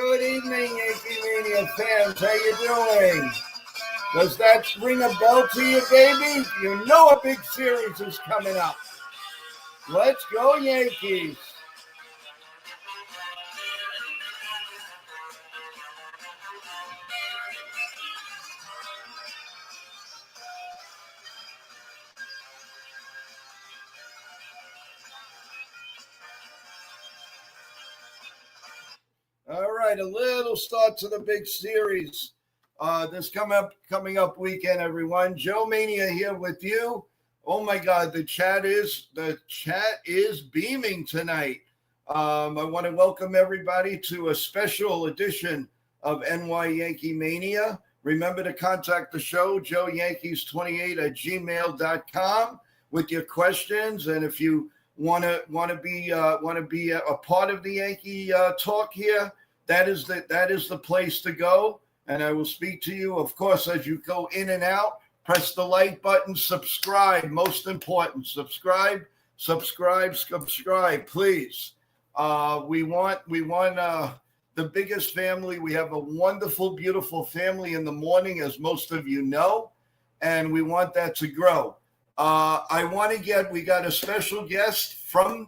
Good evening, Yankee Mania fans. How you doing? Does that ring a bell to you, baby? You know a big series is coming up. Let's go, Yankees. All right, a little start to the big series. This coming up weekend, everyone. Joe Mania here with you. Oh my God, the chat is beaming tonight. I want to welcome everybody to a special edition of NY Yankee Mania. Remember to contact the show, joeyankees28@gmail.com, with your questions, and if you want to be a part of the Yankee talk here, that is the place to go. And I will speak to you, of course, as you go in and out. Press the like button, subscribe. Most important, subscribe, please. We want the biggest family. We have a wonderful, beautiful family in the morning, as most of you know, and we want that to grow. We got a special guest from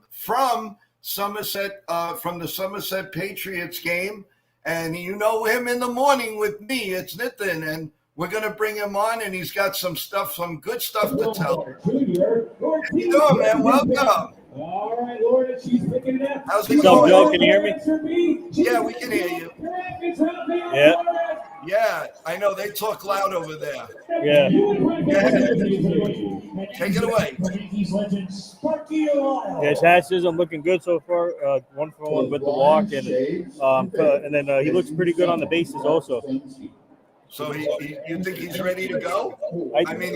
Somerset, from the Somerset Patriots game. And you know him in the morning with me. It's Nitin, and we're going to bring him on, and he's got some good stuff to tell. How you doing, man? Welcome. All right, Lord, she's picking it up. How's it going? Joe, can you hear me? Yeah, we can hear you. Yeah. Yeah, I know. They talk loud over there. Yeah. Take it away. Yeah, Chaz isn't looking good so far. 1-for-1 with the walk, and then he looks pretty good on the bases also. So you think he's ready to go? I mean,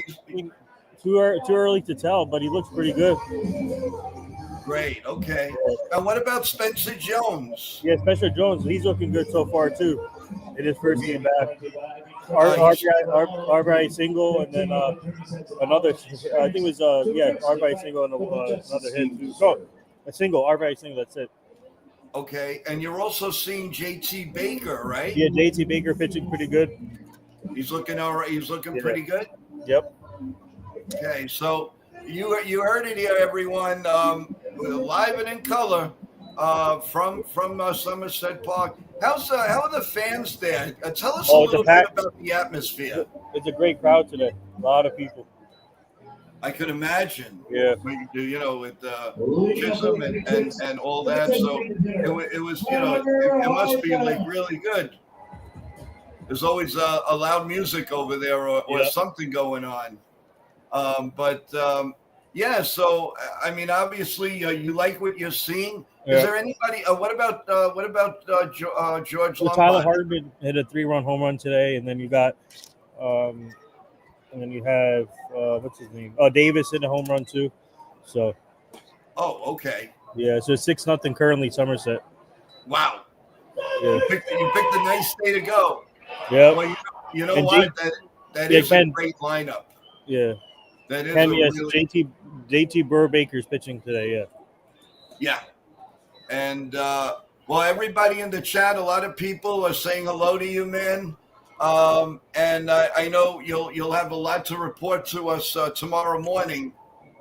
too early to tell, but he looks pretty good. Great. Okay. And what about Spencer Jones? Yeah, Spencer Jones, he's looking good so far too. In his first game back. RBI single, and then another. I think it was RBI single and another hit. No, a single RBI single. That's it. Okay, and you're also seeing J.T. Baker, right? Yeah, J.T. Baker pitching pretty good. He's looking all right. He's looking pretty good. Yep. Okay, so you heard it here, everyone. Live and in color from Somerset Park. How are the fans there? Tell us a little bit about the atmosphere. It's a great crowd today. A lot of people. I could imagine. Yeah. With Chisholm and all that. So it was, it must be like really good. There's always a loud music over there or something going on. So I mean, obviously, you like what you're seeing. Yeah. Is there anybody? What about George Lombard? Tyler Hardman hit a 3-run home run today, and then you got, and then you have what's his name? Davis hit a home run too. So. Oh, okay. Yeah, so 6-0 currently Somerset. Wow. Yeah. You picked a nice day to go. Yeah. Well, you know what? That is a great lineup. Yeah. That is JT Burbaker's pitching today. Yeah. Yeah. And everybody in the chat, a lot of people are saying hello to you, man. And I know you'll have a lot to report to us tomorrow morning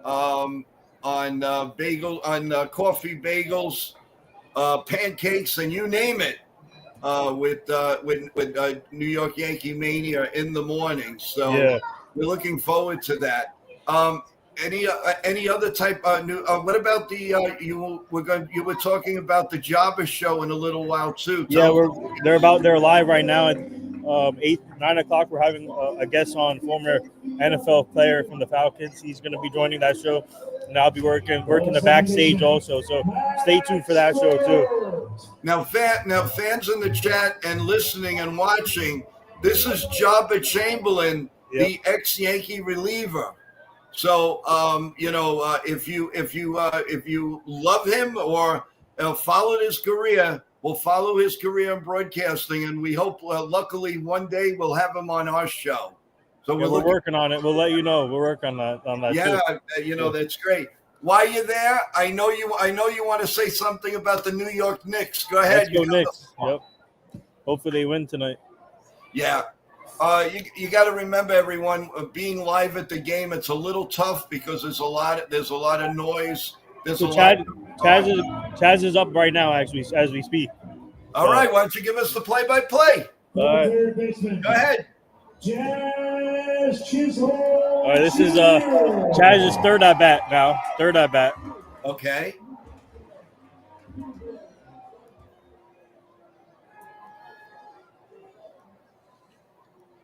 on coffee, bagels, pancakes, and you name it. With New York Yankee Mania in the morning, so we're looking forward to that. Any other type new? What about the you were talking about the Jobber show in a little while too? They're live right now at 9 o'clock. We're having a guest on, former NFL player from the Falcons. He's going to be joining that show, and I'll be working the backstage also. So stay tuned for that show too. Now fans in the chat and listening and watching, this is Jobber Chamberlain, the ex-Yankee reliever. So if you love him or followed his career, we'll follow his career in broadcasting, and we hope luckily one day we'll have him on our show. So we're working on it. We'll let you know. We'll work on that. Yeah, too. That's great. While you're there, I know you want to say something about the New York Knicks. Go ahead. Let's go Knicks. Yep. Hopefully they win tonight. Yeah. You got to remember, everyone, being live at the game, it's a little tough because there's a lot of noise. There's So a lot. Chaz is up right now, actually, as we speak. All right, why don't you give us the play-by-play? All right. Go ahead. Chaz Chisholm. All right, this is Chaz's third at bat now. Third at bat. Okay.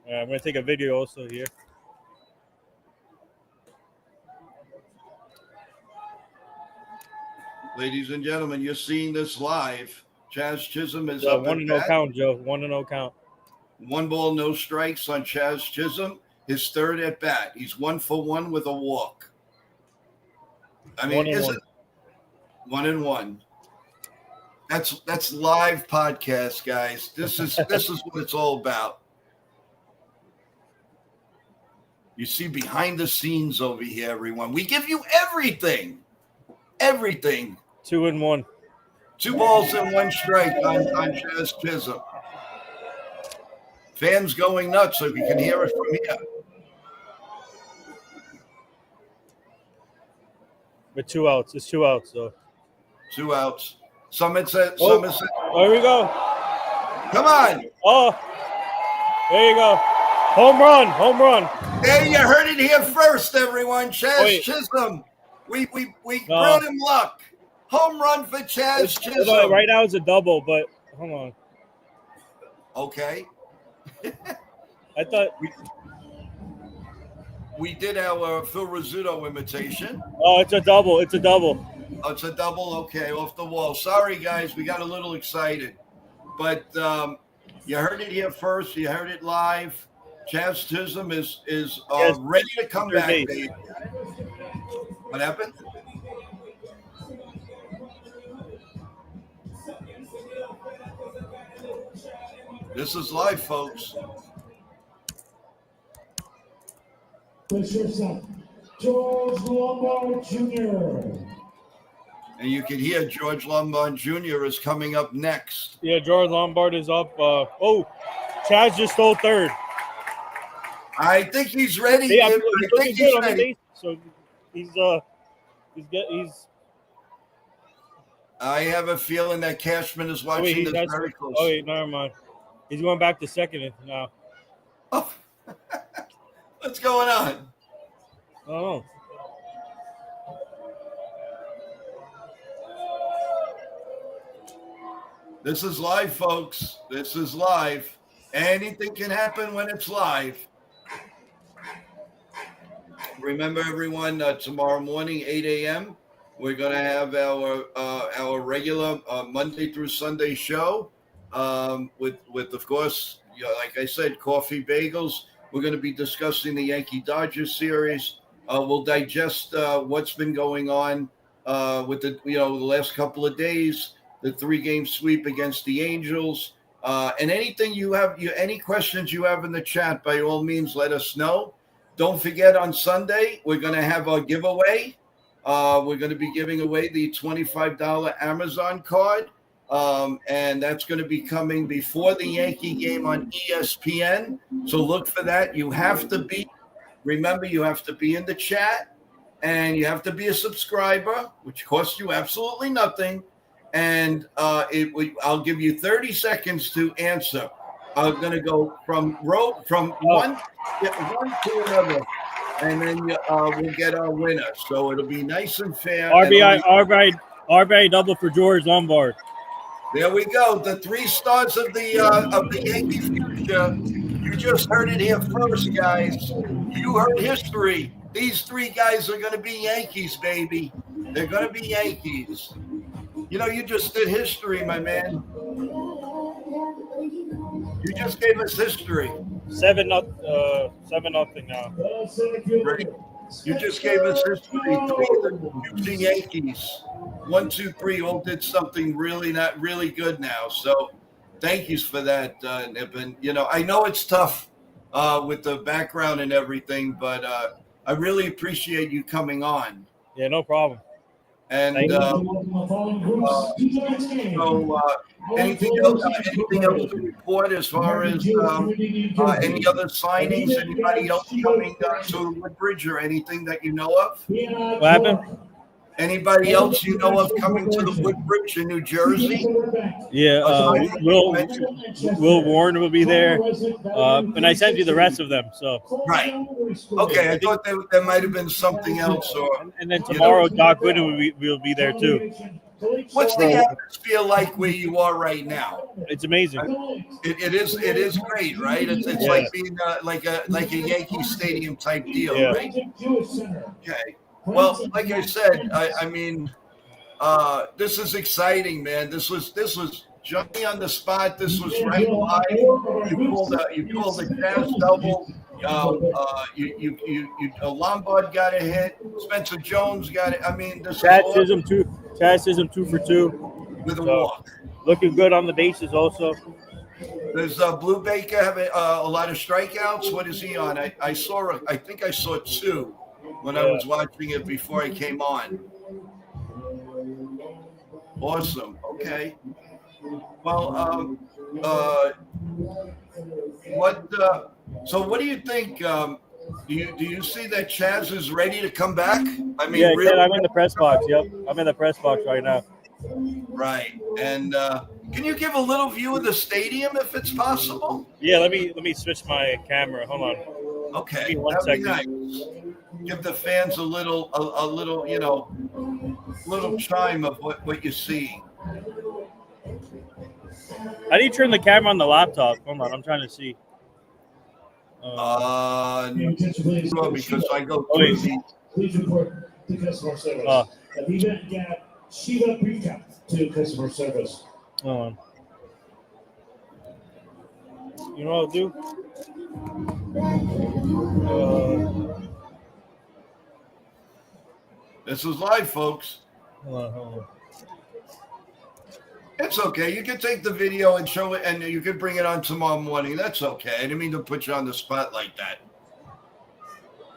All right, I'm gonna take a video also here. Ladies and gentlemen, you're seeing this live. Chaz Chisholm is up 1-0 count, Joe. 1-0 count. 1 ball, no strikes on Chaz Chisholm. His third at bat. He's 1 for 1 with a walk. I mean, is it 1-1? That's live podcast, guys. This is what it's all about. You see behind the scenes over here, everyone. We give you everything. Everything. 2-1. 2 balls and 1 strike on Chaz Chisholm. Fans going nuts, so you can hear it from here. With 2 outs. It's 2 outs, though. 2 outs. Somerset. There we go. Come on. Oh, there you go. Home run. There you heard it here first, everyone. Chaz Chisholm. We brought him luck. Home run for Chaz Chisholm. Right now it's a double, but hold on. Okay. I thought we did our Phil Rizzuto imitation. Oh, it's a double. Oh, it's a double. Okay, off the wall. Sorry, guys, we got a little excited, but you heard it here first. You heard it live. Chaz Chisholm is ready to come back, baby. What happened? This is live, folks. George Lombard Jr. And you can hear George Lombard Jr. is coming up next. Yeah, George Lombard is up. Chaz just stole third. I think he's ready. Yeah, I think he's ready. So he's. I have a feeling that Cashman is watching this very close. Oh wait, never mind. He's going back to second now. Oh. What's going on? I don't know. This is live, folks. This is live. Anything can happen when it's live. Remember, everyone, tomorrow morning, 8 a.m., we're going to have our regular Monday through Sunday show with of course, like I said, coffee bagels. We're going to be discussing the Yankee Dodgers series. We'll digest what's been going on with the last couple of days, the 3-game sweep against the Angels, and anything any questions you have in the chat, by all means, let us know. Don't forget, on Sunday, we're going to have our giveaway. We're going to be giving away the $25 Amazon card, and that's going to be coming before the Yankee game on ESPN. So look for that. You have to be in the chat, and you have to be a subscriber, which costs you absolutely nothing. And I'll give you 30 seconds to answer. I'm going to go from one to another, and then we'll get our winner. So it'll be nice and fair. RBI double for George Lombard. There we go. The 3 stars of the Yankee future. You just heard it here first, guys. You heard history. These 3 guys are going to be Yankees, baby. They're going to be Yankees. You just did history, my man. You just gave us history. 7-0 now. Right. You just gave us history. 3 of the future Yankees. 1, 2, 3 all did something not really good now. So thank you for that, Nip. And, I know it's tough with the background and everything, but I really appreciate you coming on. Yeah, no problem. And Anything else? Anything else to report as far as any other signings? Anybody else coming to Woodbridge or anything that you know of? What happened? Anybody else you know of coming to the Woodbridge in New Jersey? Yeah, Will Warren will be there, and I sent you the rest of them. So Right. Okay, I thought there might have been something else. Or and then tomorrow, Doc Gooden will be there too. What's the atmosphere like where you are right now? It's amazing. It is great, right? It's like being like a Yankee Stadium type deal, right? Okay. Well, like I said, I mean, this is exciting, man. This was Johnny on the spot. This was right live. You called the Jazz double. Lombard got a hit. Spencer Jones got it. I mean, this Chad is Chisholm 2 for 2 with a walk. Looking good on the bases also. Does Blue Baker have a lot of strikeouts? What is he on? I think I saw 2 when I was watching it before I came on. Awesome. Okay. Well, so what do you think? Do you see that Chaz is ready to come back? I mean, really? I'm in the press box. Yep, I'm in the press box right now. Right. And can you give a little view of the stadium if it's possible? Yeah, let me switch my camera. Hold on. Okay. Give me 1 That'd second. be nice. Give the fans a little, little chime of what you're seeing. How do you turn the camera on the laptop? Hold on, I'm trying to see. Because I go through the. Please report to customer service. Aviva and Gap, Shiva recap to customer service. Hold on. You know what I'll do? This is live, folks. Hold on. It's okay. You can take the video and show it, and you can bring it on tomorrow morning. That's okay. I didn't mean to put you on the spot like that.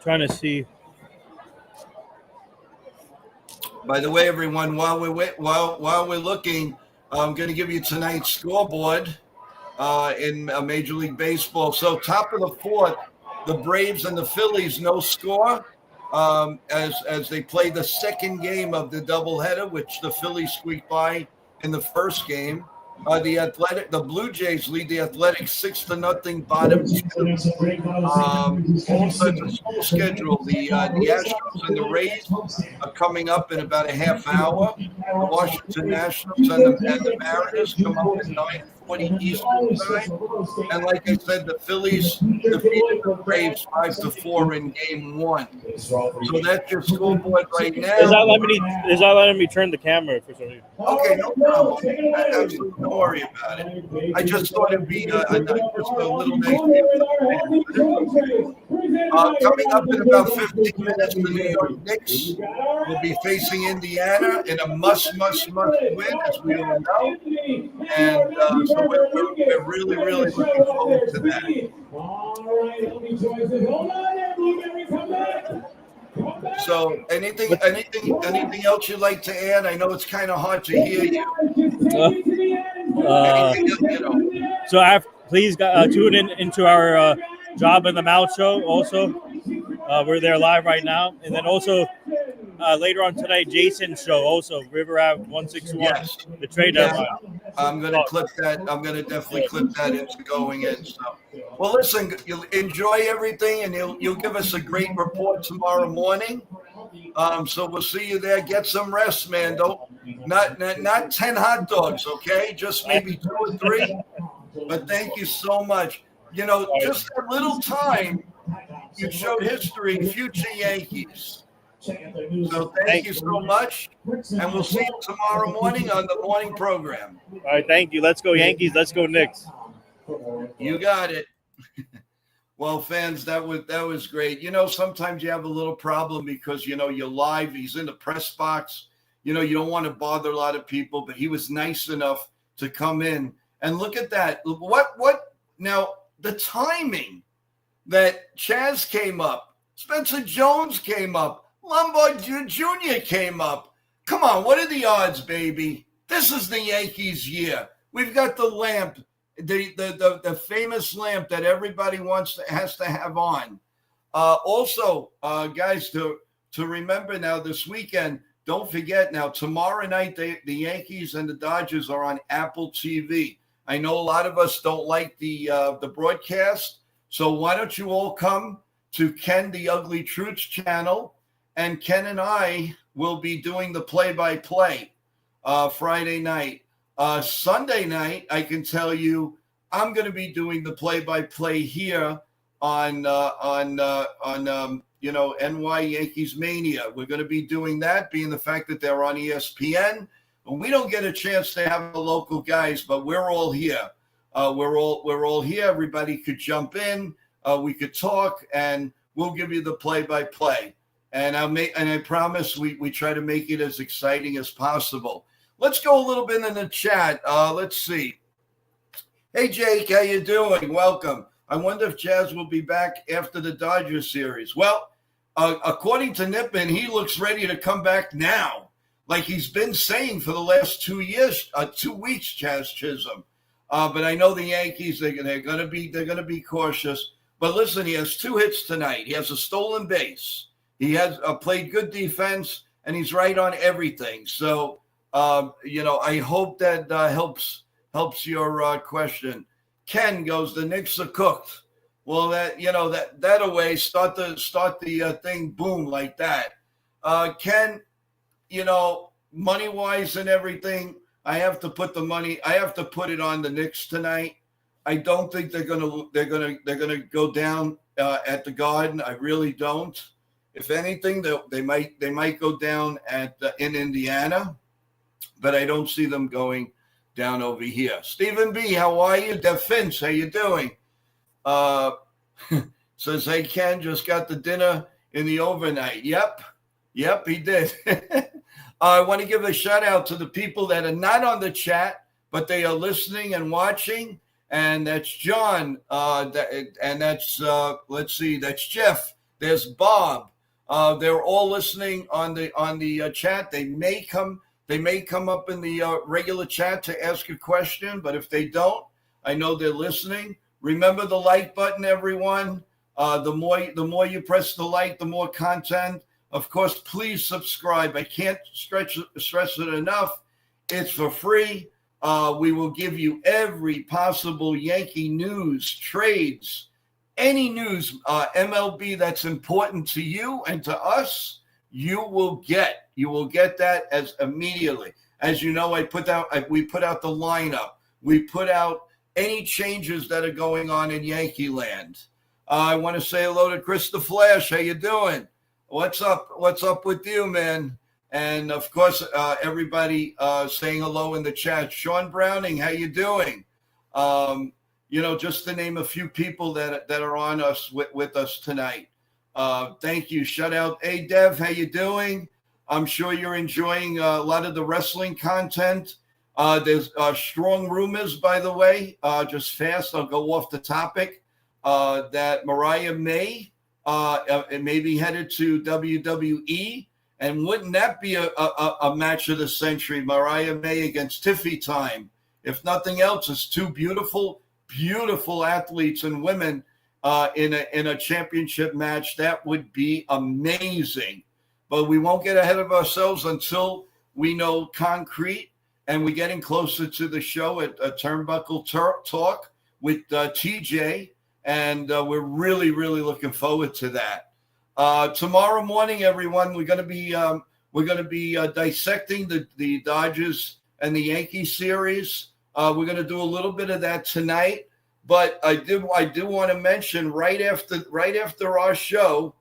Trying to see. By the way, everyone, while we're looking, I'm going to give you tonight's scoreboard in Major League Baseball. So, top of the 4th, the Braves and the Phillies, no score. As they play the second game of the doubleheader, which the Phillies squeaked by in the first game. The Blue Jays lead the Athletics 6-0, bottom 2. Also, it's a full schedule. The Astros and the Rays are coming up in about a half hour. The Washington Nationals and the Mariners come up at 9:40 Eastern time. And like I said, the Phillies defeated the Braves 5-4 in Game 1. So that's your scoreboard right now. Is that letting me turn the camera for some reason? Okay, no problem. Absolutely, don't worry about it. I just thought it'd be just a little negative. Coming up in about 15 minutes, the New York Knicks will be facing Indiana in a must win, as we all know. And so we're really looking forward to that. So anything else you'd like to add? I know it's kind of hard to hear you. So please tune into our Job in the Mouth show also. We're there live right now. And then also later on tonight, Jason's show also, River Ave 161, yes. The trade deadline. I'm going to clip that. I'm going to definitely clip that into going in. So, well, listen, you'll enjoy everything, and you'll give us a great report tomorrow morning. So we'll see you there. Get some rest, man. Not 10 hot dogs, okay? Just maybe 2 or 3. But thank you so much. Just a little time, you showed history, future Yankees. So thank you so much, and we'll see you tomorrow morning on the morning program. All right, thank you. Let's go Yankees. Let's go Knicks. You got it. Well, fans, that was great. Sometimes you have a little problem because, you're live. He's in the press box. You don't want to bother a lot of people, but he was nice enough to come in. And look at that. What now, the timing that Chaz came up, Spencer Jones came up, Lombard Jr. came up. Come on, what are the odds, baby? This is the Yankees' year. We've got the lamp, the famous lamp that everybody has to have on. Also, guys, to remember now this weekend, don't forget now, tomorrow night, the Yankees and the Dodgers are on Apple TV. I know a lot of us don't like the broadcast, so why don't you all come to Ken the Ugly Truth's channel, and Ken and I will be doing the play-by-play Friday night. Sunday night, I can tell you, I'm going to be doing the play-by-play here on NY Yankees Mania. We're going to be doing that, being the fact that they're on ESPN. We don't get a chance to have the local guys, but we're all here. We're all here. Everybody could jump in. We could talk, and we'll give you the play-by-play. And I promise we try to make it as exciting as possible. Let's go a little bit in the chat. Let's see. Hey, Jake, how you doing? Welcome. I wonder if Jazz will be back after the Dodgers series. Well, according to Nippon, he looks ready to come back now, like he's been saying for the last 2 weeks, Jazz Chisholm. But I know the Yankees, they're going to be cautious. But listen, he has 2 hits tonight. He has a stolen base. He has played good defense, and he's right on everything. So, I hope that helps your question. Ken goes, the Knicks are cooked. Well, that away, start the thing, boom, like that. Ken, money wise and everything, I have to put it on the Knicks tonight. I don't think they're gonna go down at the Garden. I really don't. If anything, they might go down in Indiana, but I don't see them going down over here. Stephen B, how are you? Dev Finch, how you doing? Says, hey, Ken, just got the dinner in the overnight. Yep, he did. I want to give a shout out to the people that are not on the chat, but they are listening and watching. And that's John. And that's, let's see, that's Jeff. There's Bob. They're all listening on the chat. They may come up in the regular chat to ask a question, but if they don't, I know they're listening. Remember the like button, everyone. The more you press the like, the more content. Of course, please subscribe. I can't stress it enough. It's for free. We will give you every possible Yankee news, trades, any news, MLB that's important to you and to us. You will get that as immediately. As you know, we put out the lineup. We put out any changes that are going on in Yankee land. I want to say hello to Chris the Flash. How you doing? What's up? What's up with you, man? And of course, everybody saying hello in the chat. Sean Browning, how you doing? Just to name a few people that are on us with us tonight. Thank you. Shout out. Hey, Dev, how you doing? I'm sure you're enjoying a lot of the wrestling content. There's strong rumors, by the way, just fast. I'll go off the topic, that Mariah May may be headed to WWE. And wouldn't that be a match of the century? Mariah May against Tiffy Time. If nothing else, it's 2 beautiful athletes and women in a championship match. That would be amazing. But we won't get ahead of ourselves until we know concrete, and we're getting closer to the show at Turnbuckle Talk with TJ, and we're really, really looking forward to that. Tomorrow morning, everyone, we're going to be dissecting the Dodgers and the Yankees series. We're going to do a little bit of that tonight, but I do want to mention right after our show,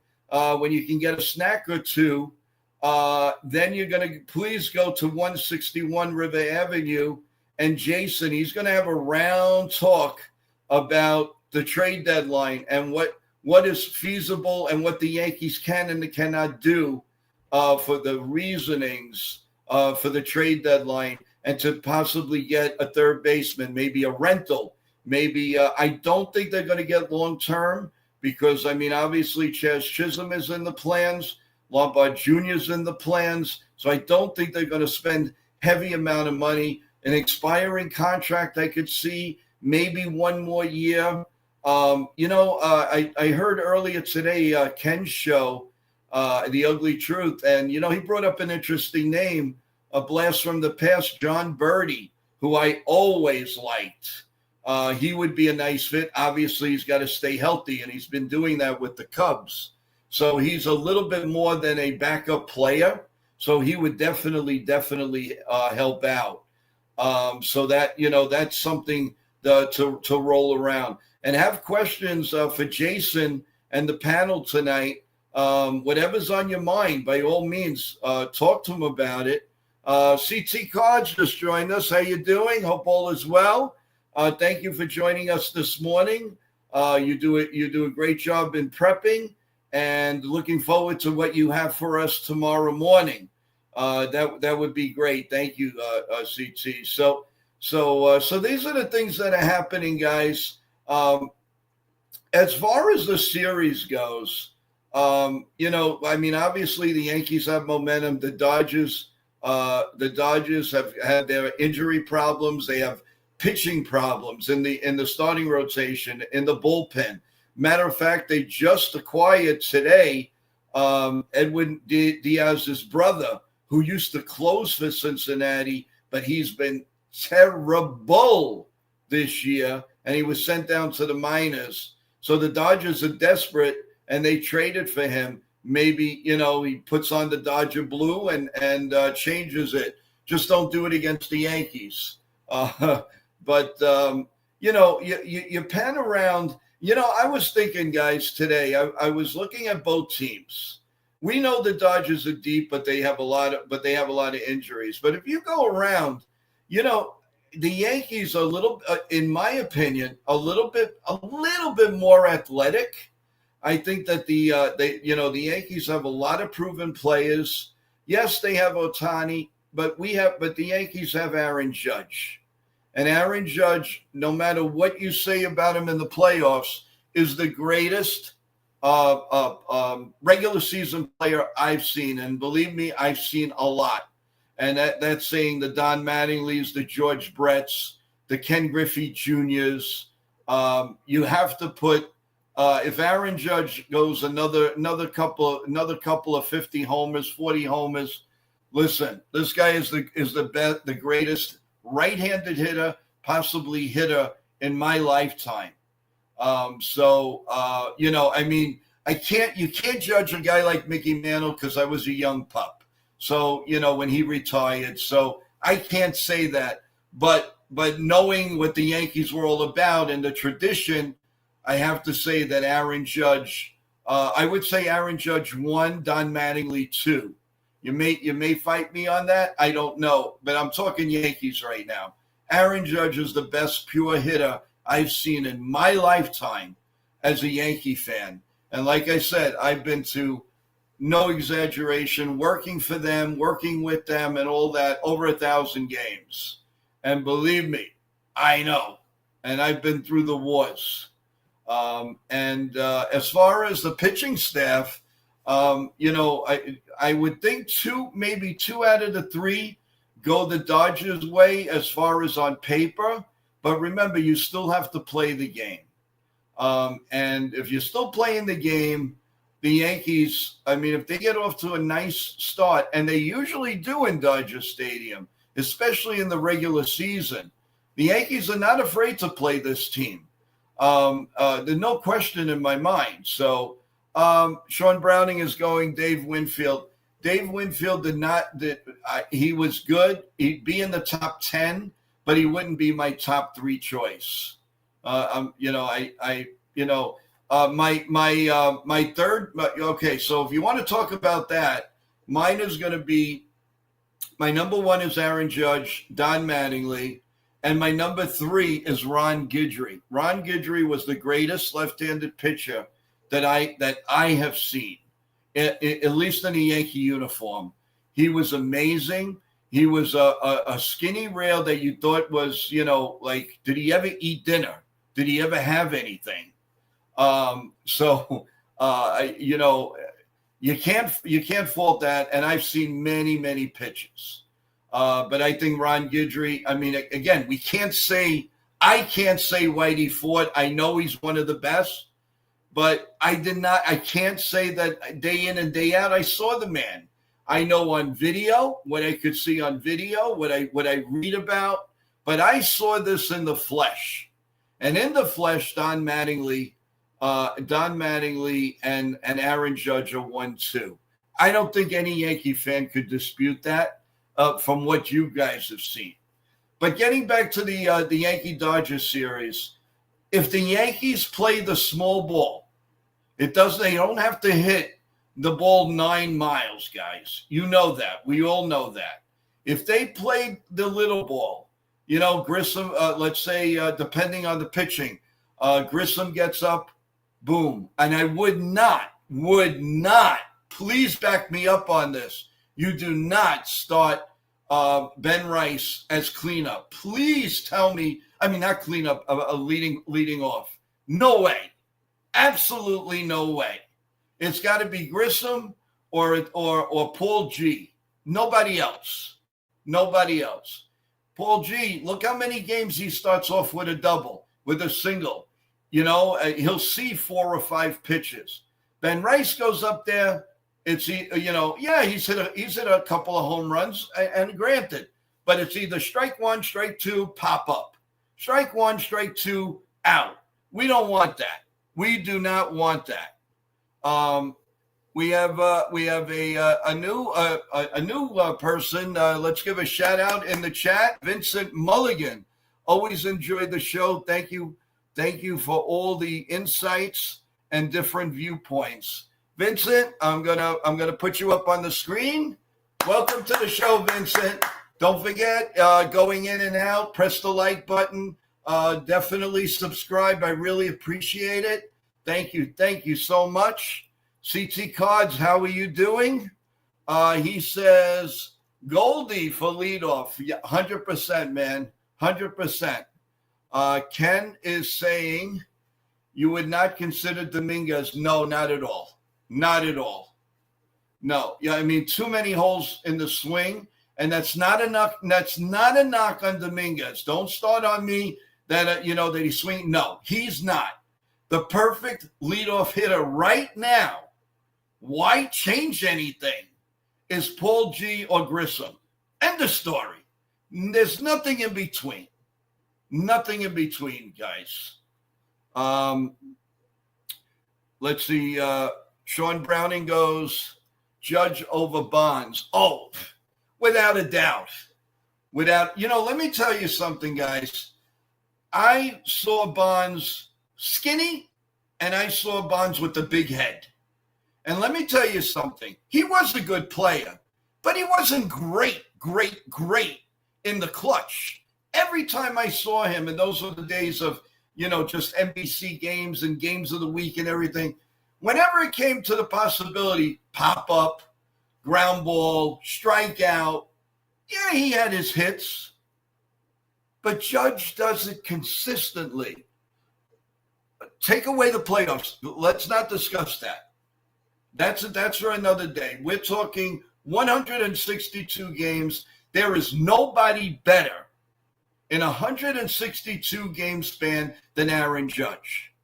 when you can get a snack or two, then you're going to please go to 161 River Avenue, and Jason, he's going to have a round talk about the trade deadline and what is feasible and what the Yankees can and cannot do for the reasonings for the trade deadline, and to possibly get a third baseman, maybe a rental. Maybe I don't think they're going to get long-term because, obviously Chaz Chisholm is in the plans. Lombard Jr. is in the plans. So I don't think they're going to spend heavy amount of money. an expiring contract. I could see maybe one more year. I heard earlier today Ken's show, The Ugly Truth, and he brought up an interesting name, a blast from the past, John Birdie, who I always liked. He would be a nice fit. Obviously, he's got to stay healthy, and he's been doing that with the Cubs. So he's a little bit more than a backup player. So he would definitely help out. So that that's something to roll around. And have questions for Jason and the panel tonight. Whatever's on your mind, by all means, talk to him about it. CT Cards just joined us. How you doing? Hope all is well. Thank you for joining us this morning. You do a great job in prepping, and looking forward to what you have for us tomorrow morning. That would be great. Thank you, CT. So these are the things that are happening, guys. As far as the series goes, obviously the Yankees have momentum. The Dodgers have had their injury problems. They have pitching problems in the starting rotation, in the bullpen. Matter of fact, they just acquired today Edwin Diaz's brother, who used to close for Cincinnati, but he's been terrible this year, and he was sent down to the minors. So the Dodgers are desperate, and they traded for him. Maybe, he puts on the Dodger blue and changes it. Just don't do it against the Yankees. But you pan around. I was thinking, guys, today, I was looking at both teams. We know the Dodgers are deep, but they have a lot of injuries. But if you go around, the Yankees are a little, in my opinion, a little bit more athletic. I think that the Yankees have a lot of proven players. Yes, they have Ohtani, but the Yankees have Aaron Judge. And Aaron Judge, no matter what you say about him in the playoffs, is the greatest regular season player I've seen. And believe me, I've seen a lot. And that's saying the Don Mattingleys, the George Bretts, the Ken Griffey Juniors. You have to put if Aaron Judge goes another couple of 50 homers, 40 homers. Listen, this guy is the greatest right-handed hitter, possibly hitter in my lifetime. You can't judge a guy like Mickey Mantle because I was a young pup. So, when he retired, so I can't say that, but knowing what the Yankees were all about and the tradition, I have to say that Aaron Judge, I would say Aaron Judge 1, Don Mattingly 2. You may fight me on that. I don't know, but I'm talking Yankees right now. Aaron Judge is the best pure hitter I've seen in my lifetime as a Yankee fan. And like I said, I've been to, no exaggeration, working for them, working with them and all that, over 1,000 games. And believe me, I know. And I've been through the wars. As far as the pitching staff, I would think maybe two out of the three go the Dodgers' way as far as on paper. But remember, you still have to play the game. And if you're still playing the game, the Yankees, if they get off to a nice start, and they usually do in Dodger Stadium, especially in the regular season, the Yankees are not afraid to play this team. There's no question in my mind. So Sean Browning is going Dave Winfield. Dave Winfield he was good. He'd be in the top 10, but he wouldn't be my top 3 choice. My third. Okay, so if you want to talk about that, mine is going to be, my number 1 is Aaron Judge, Don Mattingly, and my number 3 is Ron Guidry. Ron Guidry was the greatest left-handed pitcher that I have seen, at least in a Yankee uniform. He was amazing. He was a skinny rail that you thought was, did he ever eat dinner? Did he ever have anything? You can't fault that. And I've seen many, many pitches. But I think Ron Guidry, I mean, again, I can't say Whitey Ford. I know he's one of the best, but I can't say that day in and day out I saw the man. I know on video, what I could see on video, what I read about, but I saw this in the flesh. And in the flesh, Don Mattingly and Aaron Judge are 1-2. I don't think any Yankee fan could dispute that from what you guys have seen. But getting back to the Yankee-Dodgers series, if the Yankees play the small ball, they don't have to hit the ball 9 miles, guys. You know that. We all know that. If they played the little ball, Grissom, let's say, depending on the pitching, Grissom gets up, boom. And I would not, please back me up on this. You do not start Ben Rice as cleanup. Please tell me, not cleanup, leading off. No way. Absolutely no way. It's got to be Grissom or Paul G. Nobody else. Paul G, look how many games he starts off with a double, with a single. He'll see 4 or 5 pitches. Ben Rice goes up there. It's, he's hit a couple of home runs, and granted, but it's either strike 1, strike 2, pop up. Strike 1, strike 2, out. We don't want that. We do not want that. We have a new person. Let's give a shout out in the chat. Vincent Mulligan. Always enjoyed the show. Thank you for all the insights and different viewpoints. Vincent, I'm gonna put you up on the screen. Welcome to the show, Vincent. Don't forget, going in and out, press the like button. Definitely subscribe. I really appreciate it. Thank you so much. CT Cards, how are you doing? He says Goldie for leadoff. Yeah, 100%, man. 100%. Ken is saying you would not consider Dominguez. No, not at all. Not at all. No. Yeah, too many holes in the swing, and that's not a knock. That's not a knock on Dominguez. Don't start on me that that he's swinging. No, he's not. The perfect leadoff hitter right now. Why change anything? Is Paul G or Grissom? End of story. There's nothing in between. Nothing in between, guys. Let's see. Sean Browning goes Judge over Bonds. Oh, without a doubt. Let me tell you something, guys. I saw Bonds skinny, and I saw Bonds with the big head. And let me tell you something. He was a good player, but he wasn't great in the clutch. Every time I saw him, and those were the days of, just NBC games and games of the week and everything, whenever it came to the possibility, pop up, ground ball, strikeout, yeah, he had his hits. But Judge does it consistently. Take away the playoffs. Let's not discuss that. That's for another day. We're talking 162 games. There is nobody better in a 162 game span than Aaron Judge.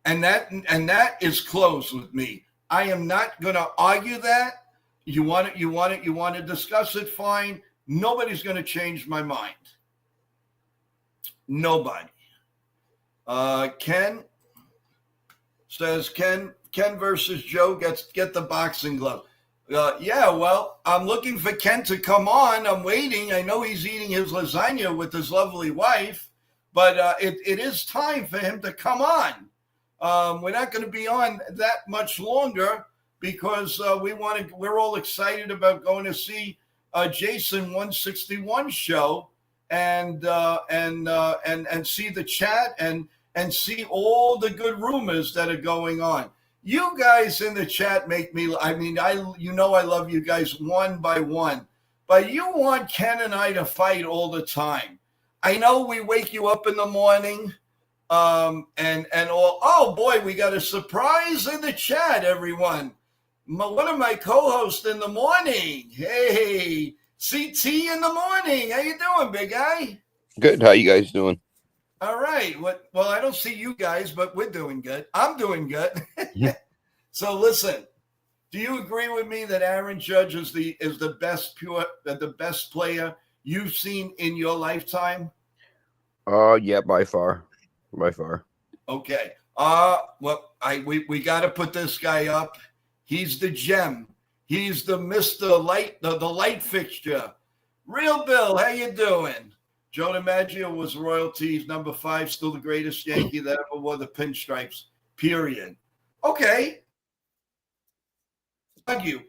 And that is close with me. I am not going to argue that. You want to discuss it, fine. Nobody's going to change my mind. Nobody. Ken says Ken versus Joe get the boxing glove. Yeah, well, I'm looking for Ken to come on. I'm waiting. I know he's eating his lasagna with his lovely wife, but it is time for him to come on. We're not going to be on that much longer because we're all excited about going to see Jason 161 show and see the chat and see all the good rumors that are going on. You guys in the chat make me, I love you guys one by one, but you want Ken and I to fight all the time. I know we wake you up in the morning oh boy, we got a surprise in the chat, everyone. One of my co-hosts in the morning. Hey, CT in the morning. How you doing, big guy? Good. How you guys doing? All right. Well, I don't see you guys, but we're doing good. I'm doing good. So listen, do you agree with me that Aaron Judge is the best player you've seen in your lifetime? Yeah, by far. By far. Okay. We got to put this guy up. He's the gem. He's the Mr. Light, the light fixture. Real Bill, how you doing? Joe DiMaggio was royalty. He's number 5, still the greatest Yankee that ever wore the pinstripes, period. Okay. Argue,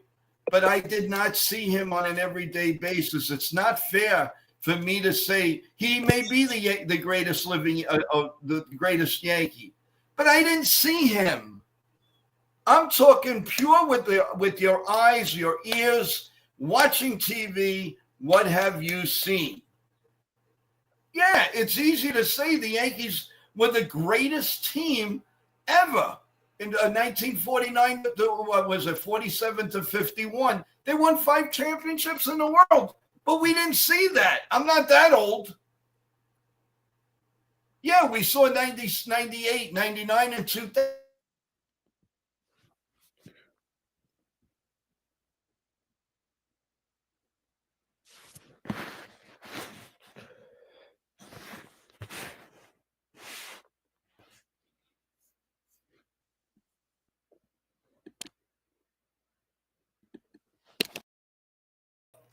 but I did not see him on an everyday basis. It's not fair for me to say he may be the greatest living, the greatest Yankee, but I didn't see him. I'm talking pure with your eyes, your ears, watching TV. What have you seen? Yeah, it's easy to say the Yankees were the greatest team ever. In 1949, what was it, 47 to 51? They won 5 championships in the world, but we didn't see that. I'm not that old. Yeah, we saw 90, 98, 99, and 2000.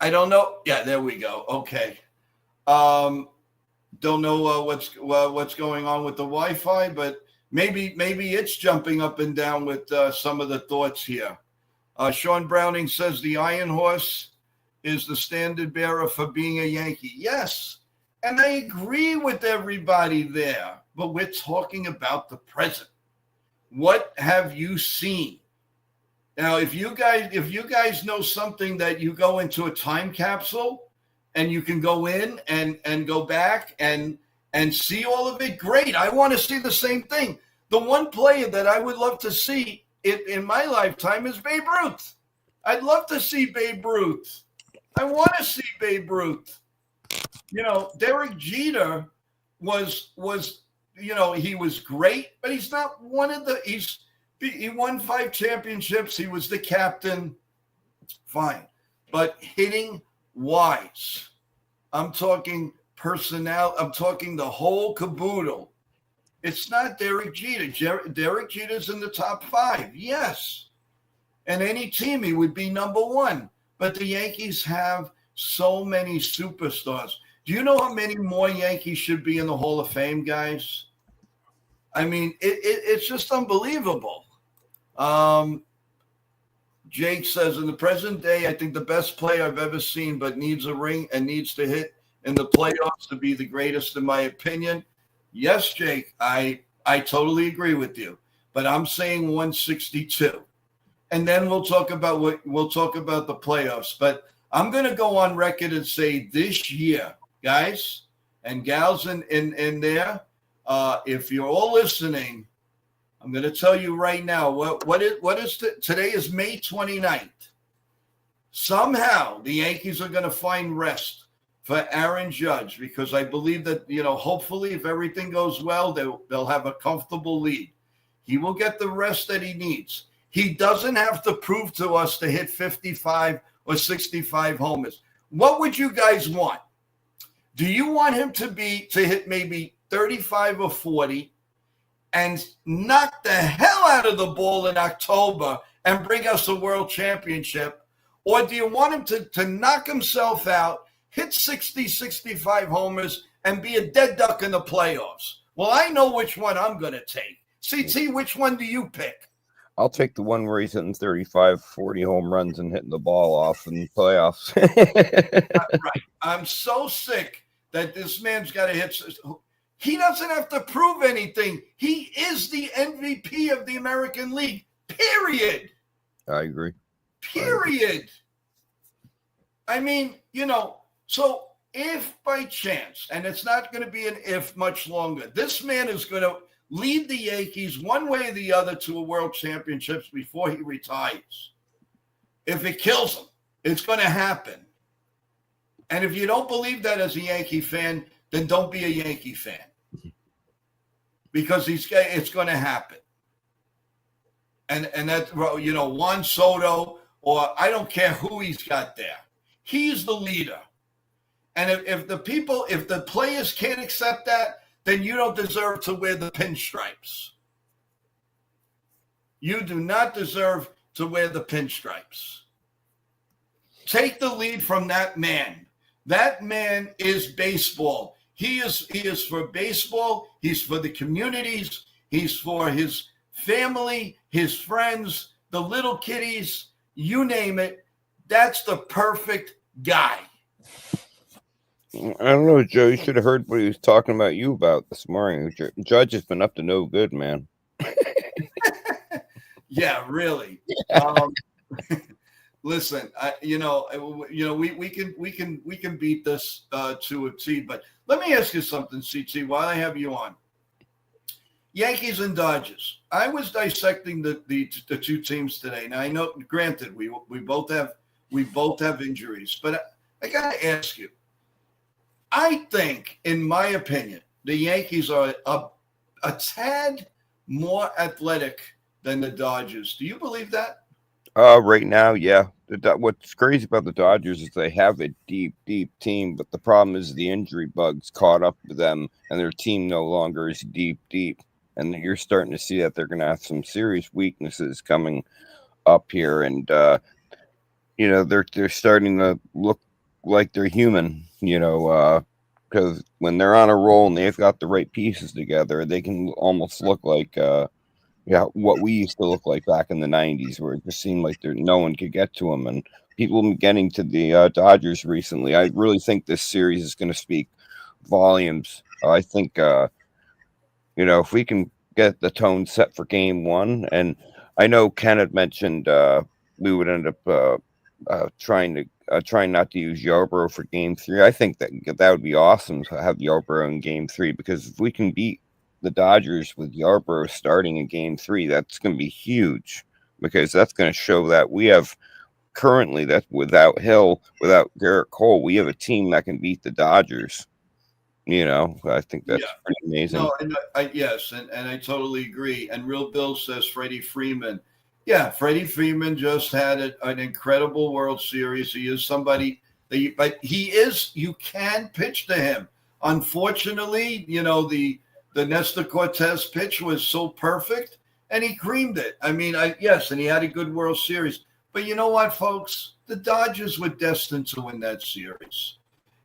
I don't know. Yeah, there we go. Okay. Don't know what's going on with the Wi-Fi, but maybe it's jumping up and down with some of the thoughts here. Sean Browning says the Iron Horse is the standard bearer for being a Yankee. Yes, and I agree with everybody there, but we're talking about the present. What have you seen? Now, if you guys know something that you go into a time capsule and you can go in and go back and see all of it, great. I want to see the same thing. The one player that I would love to see in my lifetime is Babe Ruth. I'd love to see Babe Ruth. I want to see Babe Ruth. You know, Derek Jeter was he was great, but he's not one of the he won 5 championships. He was the captain. Fine. But hitting wise, I'm talking personnel. I'm talking the whole caboodle. It's not Derek Jeter. Derek Jeter's in the top 5. Yes. And any team, he would be number 1. But the Yankees have so many superstars. Do you know how many more Yankees should be in the Hall of Fame, guys? I mean, it's just unbelievable. Jake says, in the present day, I think the best player I've ever seen, but needs a ring and needs to hit in the playoffs to be the greatest, in my opinion. Yes, Jake, I totally agree with you, but I'm saying 162, and then we'll talk about the playoffs. But I'm going to go on record and say this year, guys and gals in there, if you're all listening, I'm going to tell you right now, today is May 29th. Somehow the Yankees are going to find rest for Aaron Judge, because I believe that, hopefully if everything goes well, they'll have a comfortable lead. He will get the rest that he needs. He doesn't have to prove to us to hit 55 or 65 homers. What would you guys want? Do you want him to hit maybe 35 or 40 and knock the hell out of the ball in October and bring us a world championship? Or do you want him to knock himself out, hit 60, 65 homers, and be a dead duck in the playoffs? Well, I know which one I'm going to take. CT, which one do you pick? I'll take the one where he's hitting 35, 40 home runs and hitting the ball off in the playoffs. Right. I'm so sick that this man's got to hit. He doesn't have to prove anything. He is the MVP of the American League, period. I agree. Period. I mean, so if by chance, and it's not going to be an if much longer, this man is going to lead the Yankees one way or the other to a world championships before he retires. If it kills him, it's going to happen. And if you don't believe that as a Yankee fan, then don't be a Yankee fan. Because it's going to happen. And that, Juan Soto, or I don't care who he's got there. He's the leader. And if the players can't accept that, then you don't deserve to wear the pinstripes. You do not deserve to wear the pinstripes. Take the lead from that man. That man is baseball. He is for baseball. He's for the communities. He's for his family, his friends, the little kiddies, you name it. That's the perfect guy. I don't know, Joe. You should have heard what he was talking about you about this morning. Judge has been up to no good, man. Yeah, really. Listen, we can beat this to a T. But let me ask you something, CT. While I have you on, Yankees and Dodgers. I was dissecting the two teams today. Now I know, granted, we both have injuries, but I gotta ask you. I think, in my opinion, the Yankees are a tad more athletic than the Dodgers. Do you believe that? Right now, yeah. What's crazy about the Dodgers is they have a deep, deep team, but the problem is the injury bugs caught up with them, and their team no longer is deep, deep. And you're starting to see that they're going to have some serious weaknesses coming up here, and they're starting to look like they're human, because when they're on a roll and they've got the right pieces together, they can almost look like what we used to look like back in the 90s, where it just seemed like no one could get to them. And people getting to the Dodgers recently, I really think this series is going to speak volumes. I think, if we can get the tone set for game one, and I know Ken had mentioned we would end up trying not to use Yarbrough for game three. I think that would be awesome to have Yarbrough in game three, because if we can beat the Dodgers with Yarbrough starting in game three, that's going to be huge, because that's going to show that we have currently, that without Hill, without Garrett Cole, we have a team that can beat the Dodgers. I think that's pretty amazing. No, yes, and I totally agree. And Real Bill says Freddie Freeman. Yeah, Freddie Freeman just had an incredible World Series. He is somebody but you can pitch to him. Unfortunately, the Nestor Cortez pitch was so perfect, and he creamed it. I mean, yes, and he had a good World Series. But you know what, folks? The Dodgers were destined to win that series.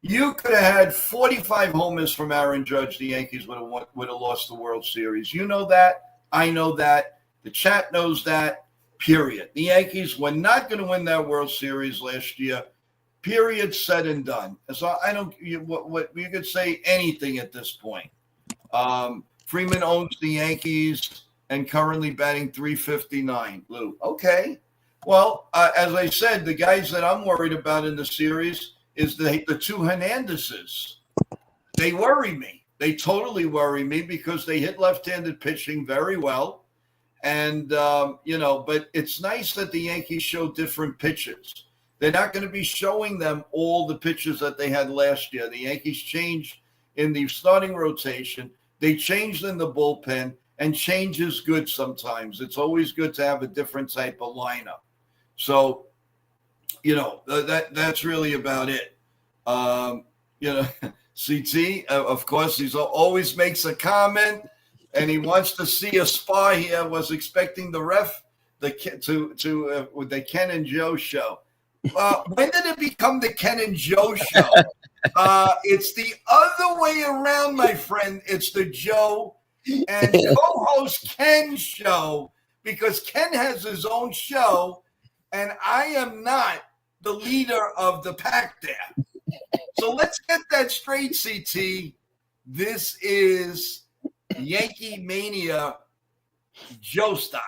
You could have had 45 homers from Aaron Judge. The Yankees would have lost the World Series. You know that. I know that. The chat knows that. Period. The Yankees were not going to win that World Series last year. Period. Said and done. So I don't. What you could say anything at this point. Freeman owns the Yankees and currently batting .359. Lou. Okay. Well, as I said, the guys that I'm worried about in the series is the two Hernandezes. They worry me. They totally worry me, because they hit left-handed pitching very well. And, but it's nice that the Yankees show different pitches. They're not going to be showing them all the pitches that they had last year. The Yankees changed in the starting rotation. They changed in the bullpen, and change is good sometimes. It's always good to have a different type of lineup. So, that's really about it. CT, of course, he always makes a comment, and he wants to see a spy. He was expecting the ref with the Ken and Joe show. When did it become the Ken and Joe show? It's the other way around, my friend. It's the Joe and co-host Ken show, because Ken has his own show, and I am not the leader of the pack there. So let's get that straight, CT. This is Yankee Mania Joe style.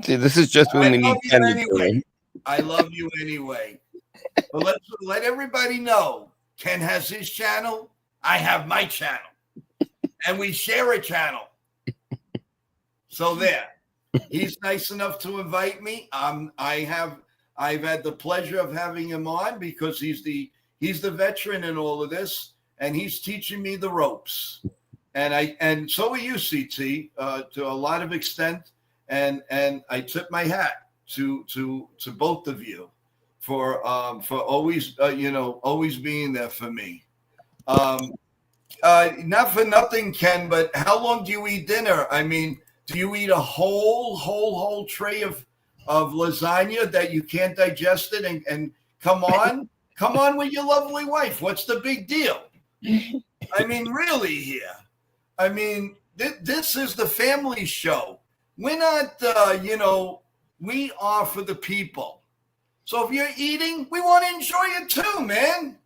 See, this is just when we need Ken anyway. I love you anyway. But let's let everybody know. Ken has his channel. I have my channel. And we share a channel. So there. He's nice enough to invite me. I've had the pleasure of having him on, because he's the He's the veteran in all of this, and he's teaching me the ropes. And so are you, CT, to a lot of extent. And I tip my hat to both of you for always always being there for me. Not for nothing, Ken, but how long do you eat dinner? I mean, do you eat a whole tray of lasagna that you can't digest it? And come on with your lovely wife. What's the big deal? I mean, really here. I mean, this is the family show. We're not, we are for the people. So if you're eating, we want to enjoy it too, man.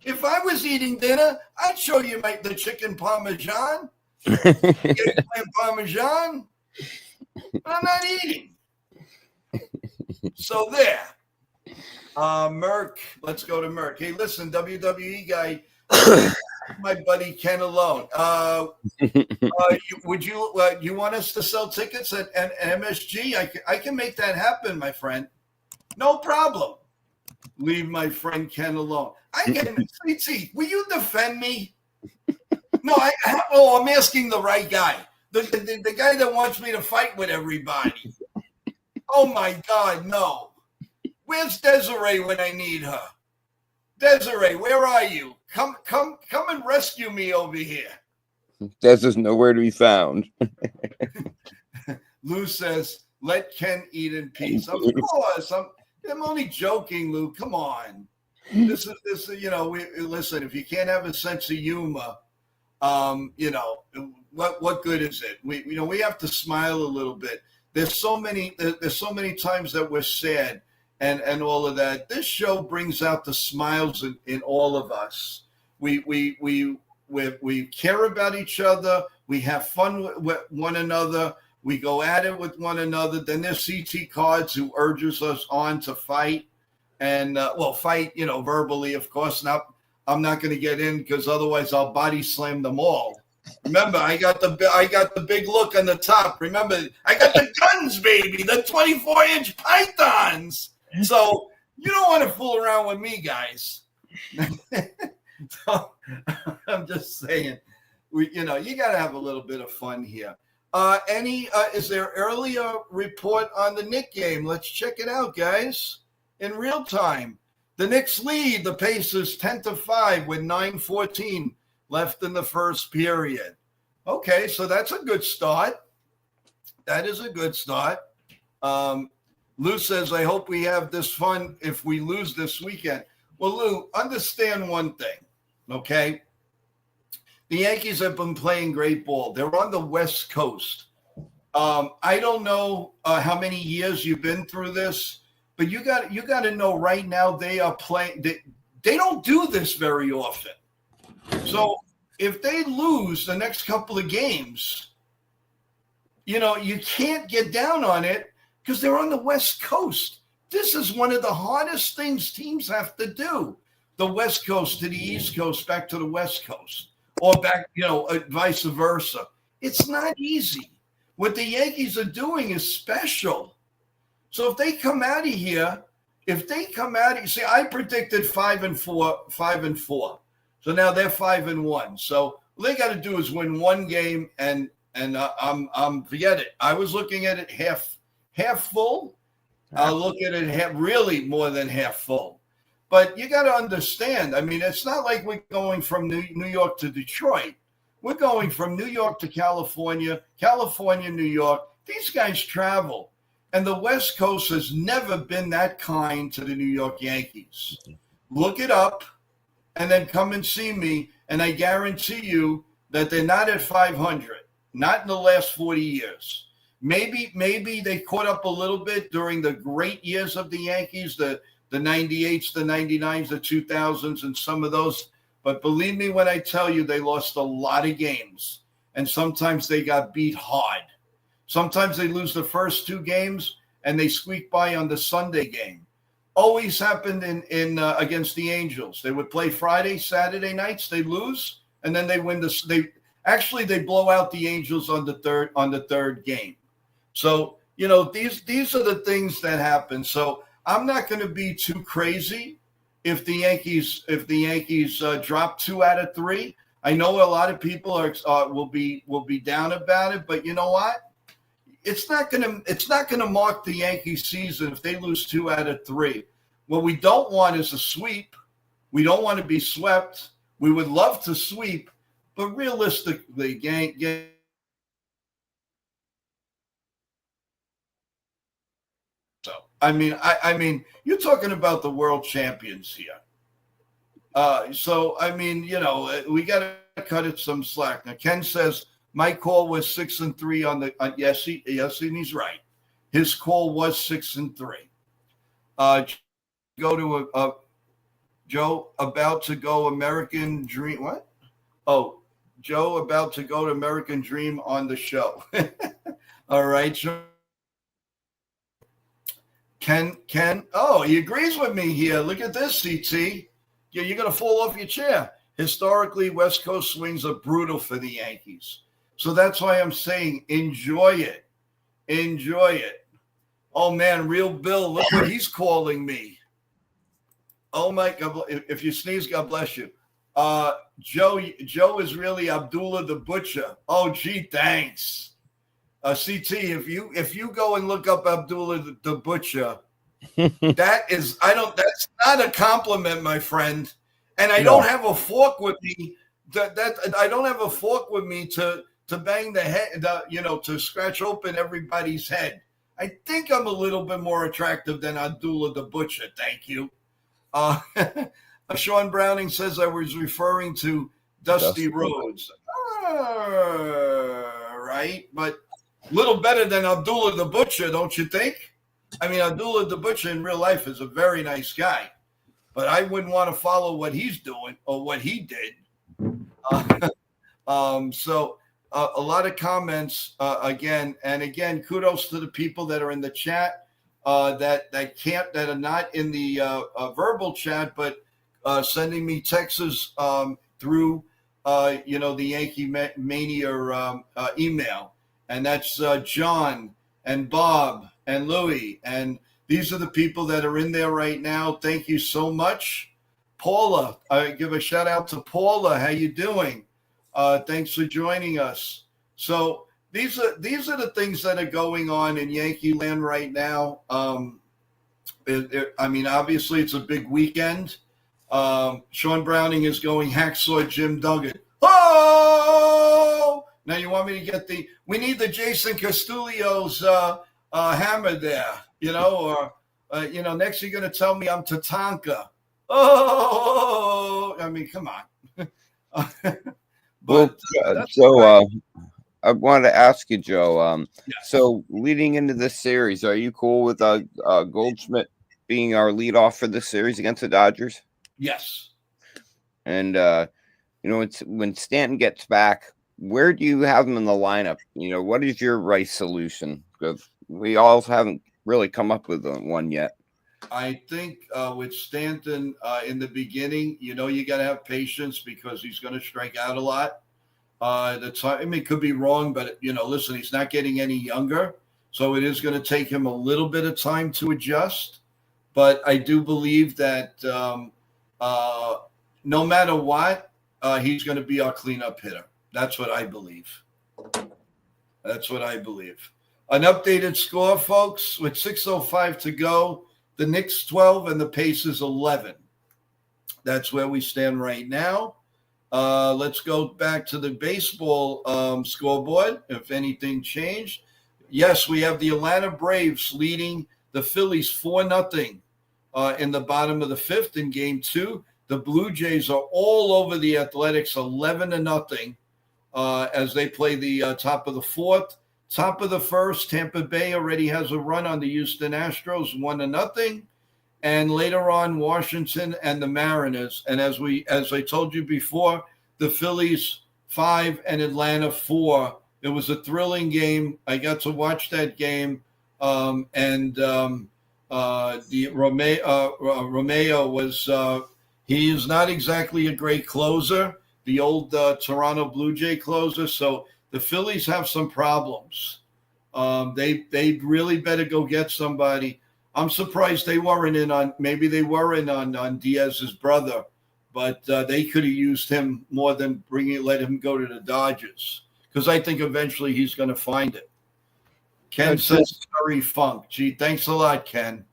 If I was eating dinner, I'd show you the chicken parmesan. Parmesan. I'm not eating. So there. Merck. Let's go to Merck. Hey, listen, WWE guy, my buddy Ken alone. Would you want us to sell tickets at MSG? I can make that happen, my friend. No problem. Leave my friend Ken alone. I can. CT, will you defend me? No, I'm asking the right guy. The guy that wants me to fight with everybody. Oh my God, no. Where's Desiree when I need her? Desiree, where are you? Come and rescue me over here. Des is nowhere to be found. Lou says, let Ken eat in peace. Of course. I'm only joking, Lou. Come on. This is listen, if you can't have a sense of humor, what good is it? We have to smile a little bit. There's so many times that we're sad and all of that. This show brings out the smiles in all of us. We care about each other. We have fun with one another. We go at it with one another. Then there's CT Cards who urges us on to fight. And fight, verbally, of course. Now, I'm not going to get in because otherwise I'll body slam them all. Remember, I got the big look on the top. Remember, I got the guns, baby, the 24-inch pythons. So you don't want to fool around with me, guys. So, I'm just saying, you got to have a little bit of fun here. Is there earlier report on the Knicks game? Let's check it out, guys. In real time, the Knicks lead the Pacers 10-5 with 9:14 left in the first period. Okay, so that's a good start. That is a good start. Lou says, I hope we have this fun if we lose this weekend. Well, Lou, understand one thing, okay? The Yankees have been playing great ball. They're on the West Coast. I don't know how many years you've been through this, but you got to know right now they are playing. They don't do this very often. So if they lose the next couple of games, you can't get down on it because they're on the West Coast. This is one of the hardest things teams have to do. The West Coast to the East Coast, back to the West Coast, or back, vice versa. It's not easy. What the Yankees are doing is special. So if they come out of here, see, I predicted 5-4. So now they're 5-1. So all they got to do is win one game, and I'm forget it. I was looking at it half full. I'll look at it really more than half full. But you got to understand. I mean, it's not like we're going from New York to Detroit. We're going from New York to California, New York. These guys travel. And the West Coast has never been that kind to the New York Yankees. Look it up and then come and see me. And I guarantee you that they're not at 500, not in the last 40 years. Maybe they caught up a little bit during the great years of the Yankees, the 98s, the 99s, the 2000s, and some of those. But believe me when I tell you, they lost a lot of games. And sometimes they got beat hard. Sometimes they lose the first two games and they squeak by on the Sunday game. Always happened in against the Angels. They would play Friday, Saturday nights. They lose, and then they win they blow out the Angels on the third game. So these are the things that happen. So I'm not going to be too crazy if the Yankees drop 2 out of 3. I know a lot of people will be down about it, but you know what? It's not gonna mark the Yankee season if they lose 2 out of 3. What we don't want is a sweep. We don't want to be swept. We would love to sweep, but realistically, so I mean, you're talking about the world champions here. So I mean, we got to cut it some slack. Now, Ken says my call was 6-3 on the. Yes, and he's right. His call was 6-3. Go to a Joe about to go American Dream. What? Oh, Joe about to go to American Dream on the show. All right, Joe. Ken. Oh, he agrees with me here. Look at this, CT. Yeah, you're going to fall off your chair. Historically, West Coast swings are brutal for the Yankees. So that's why I'm saying enjoy it. Enjoy it. Oh, man, Real Bill, look what he's calling me. Oh, my God. If you sneeze, God bless you. Joe is really Abdullah the Butcher. Oh, gee, thanks. CT, if you go and look up Abdullah the Butcher, that's not a compliment, my friend. And I don't have a fork with me. I don't have a fork with me to bang the head, to scratch open everybody's head. I think I'm a little bit more attractive than Abdullah the Butcher. Thank you. Sean Browning says I was referring to Dusty Rhodes. Right, but a little better than Abdullah the Butcher, don't you think? I mean, Abdullah the Butcher in real life is a very nice guy, but I wouldn't want to follow what he's doing or what he did. So a lot of comments again, kudos to the people that are in the chat that are not in the verbal chat, but sending me texts through the Yankee Mania email, and that's John and Bob and Louie, and these are the people that are in there right now. Thank you so much. Paula, I give a shout out to Paula. How you doing? Thanks for joining us. So these are the things that are going on in Yankee land right now. Obviously it's a big weekend. Sean Browning is going hacksaw Jim Duggan. Oh! Now you want me to get we need the Jason Castillo's hammer there, or next you're going to tell me I'm Tatanka. Oh, I mean, come on. I wanted to ask you, Joe. Yeah. So leading into this series, are you cool with Goldschmidt being our leadoff for this series against the Dodgers? Yes. And when Stanton gets back, where do you have him in the lineup? What is your right solution? Because we all haven't really come up with one yet. I think with Stanton in the beginning, you got to have patience because he's going to strike out a lot. It could be wrong, but listen, he's not getting any younger, so it is going to take him a little bit of time to adjust. But I do believe that no matter what, he's going to be our cleanup hitter. That's what I believe. An updated score, folks, with 6:05 to go. The Knicks 12 and the Pacers 11. That's where we stand right now. Let's go back to the baseball scoreboard, if anything changed. Yes, we have the Atlanta Braves leading the Phillies 4-0 in the bottom of the fifth in game 2. The Blue Jays are all over the Athletics 11-0 as they play the top of the fourth. Top of the first, Tampa Bay already has a run on the Houston Astros, 1-0. And later on, Washington and the Mariners. And as I told you before, the Phillies 5 and Atlanta 4. It was a thrilling game. I got to watch that game. The Romeo was he is not exactly a great closer, the old Toronto Blue Jay closer. So the Phillies have some problems. They really better go get somebody. I'm surprised they weren't in on. Maybe they were in on Diaz's brother, but they could have used him more than let him go to the Dodgers, because I think eventually he's going to find it. Ken says Curry Funk. Gee, thanks a lot, Ken.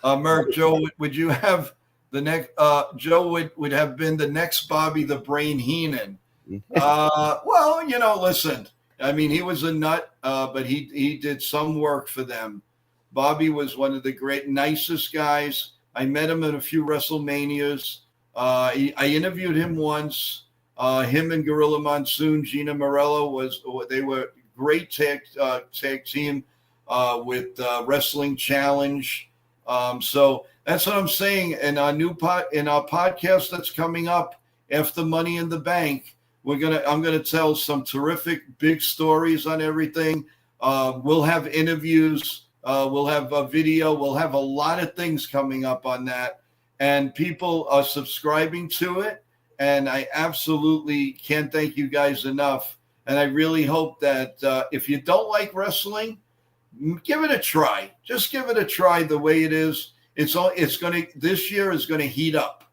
Merck, Joe, would you have the next? Joe would have been the next Bobby the Brain Heenan. Well, listen. I mean, he was a nut, but he did some work for them. Bobby was one of the nicest guys. I met him in a few WrestleManias. I interviewed him once. Him and Gorilla Monsoon, Gina Morello they were great tag team with Wrestling Challenge. So that's what I'm saying. And our podcast that's coming up after Money in the Bank, I'm gonna tell some terrific big stories on everything. We'll have interviews. We'll have a video. We'll have a lot of things coming up on that, and people are subscribing to it. And I absolutely can't thank you guys enough. And I really hope that if you don't like wrestling, give it a try. Just give it a try the way it is. This year is going to heat up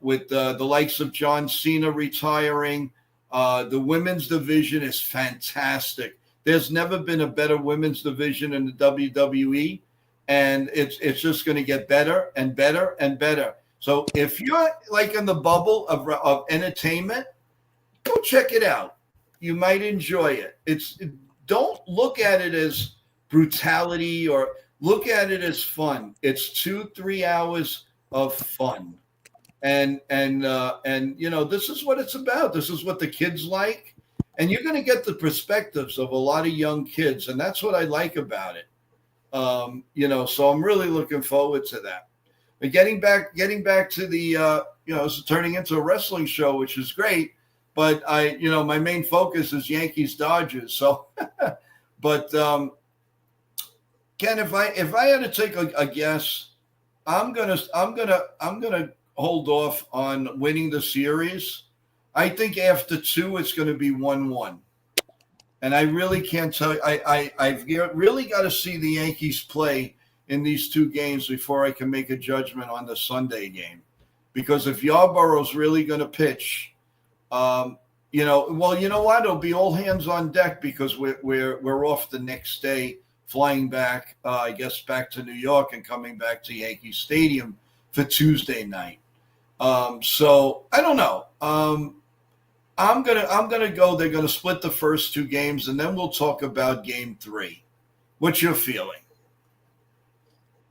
with the likes of John Cena retiring. The women's division is fantastic. There's never been a better women's division in the WWE, and it's just going to get better and better and better. So if you're like in the bubble of entertainment, go check it out. You might enjoy it. Don't look at it as brutality, or look at it as fun. It's 2-3 hours of fun. And this is what it's about. This is what the kids like. And you're going to get the perspectives of a lot of young kids. And that's what I like about it. So I'm really looking forward to that. But getting back to the, it's turning into a wrestling show, which is great. But my main focus is Yankees Dodgers. So, but Ken, if I had to take a guess, I'm gonna hold off on winning the series. I think after 2, it's going to be 1-1. And I really can't tell you. I've really got to see the Yankees play in these 2 games before I can make a judgment on the Sunday game. Because if Yarborough's really going to pitch, well, you know what? It'll be all hands on deck, because we're off the next day, flying back, I guess, back to New York and coming back to Yankee Stadium for Tuesday night. So I don't know. I'm gonna go. They're gonna split the first 2 games, and then we'll talk about Game 3. What's your feeling?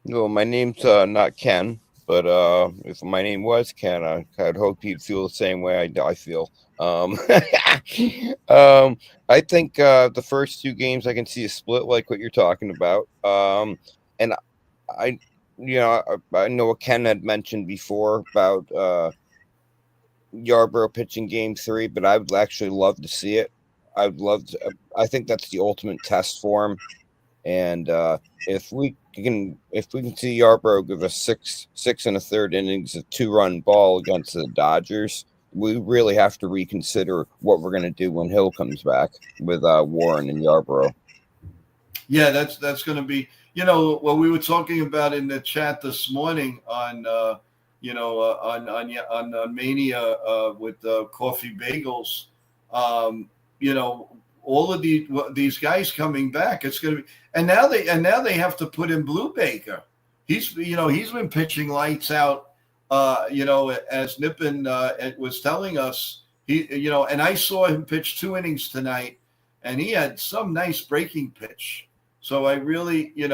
No, my name's not Ken, but if my name was Ken, I'd hope you'd feel the same way I feel. I think the first 2 games I can see a split, like what you're talking about. And I know what Ken had mentioned before about Yarborough pitching Game 3, but I would actually love to see it. I think that's the ultimate test for him. And if we can see Yarborough give us 6 1/3 innings of 2-run ball against the Dodgers, we really have to reconsider what we're going to do when Hill comes back with Warren and Yarborough. Yeah, that's going to be, what we were talking about in the chat this morning on Mania with Coffee Bagels. All of these guys coming back, it's going to be, and now they have to put in Blue Baker. He's been pitching lights out. As Nippon was telling us, and I saw him pitch 2 innings tonight, and he had some nice breaking pitch. So I really do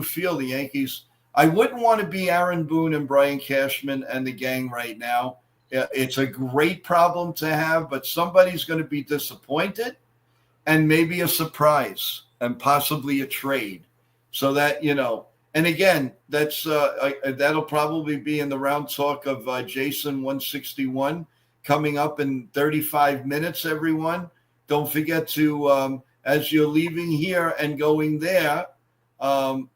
feel the Yankees. I wouldn't want to be Aaron Boone and Brian Cashman and the gang right now. It's a great problem to have, but somebody's going to be disappointed, and maybe a surprise, and possibly a trade. So that, and again, that'll probably be in the round talk of Jason 161 coming up in 35 minutes, everyone. Don't forget to, as you're leaving here and going there,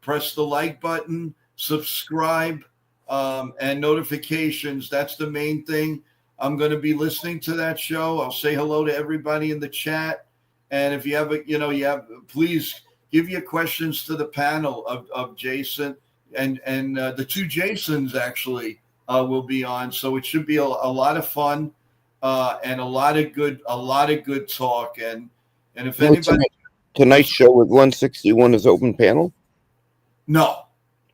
press the like button, subscribe, and notifications. That's the main thing. I'm going to be listening to that show. I'll say hello to everybody in the chat. And if you have please give your questions to the panel of Jason and the two Jasons actually will be on. So it should be a lot of fun and a lot of good talk. And if anybody tonight's show with 161 is open panel. no.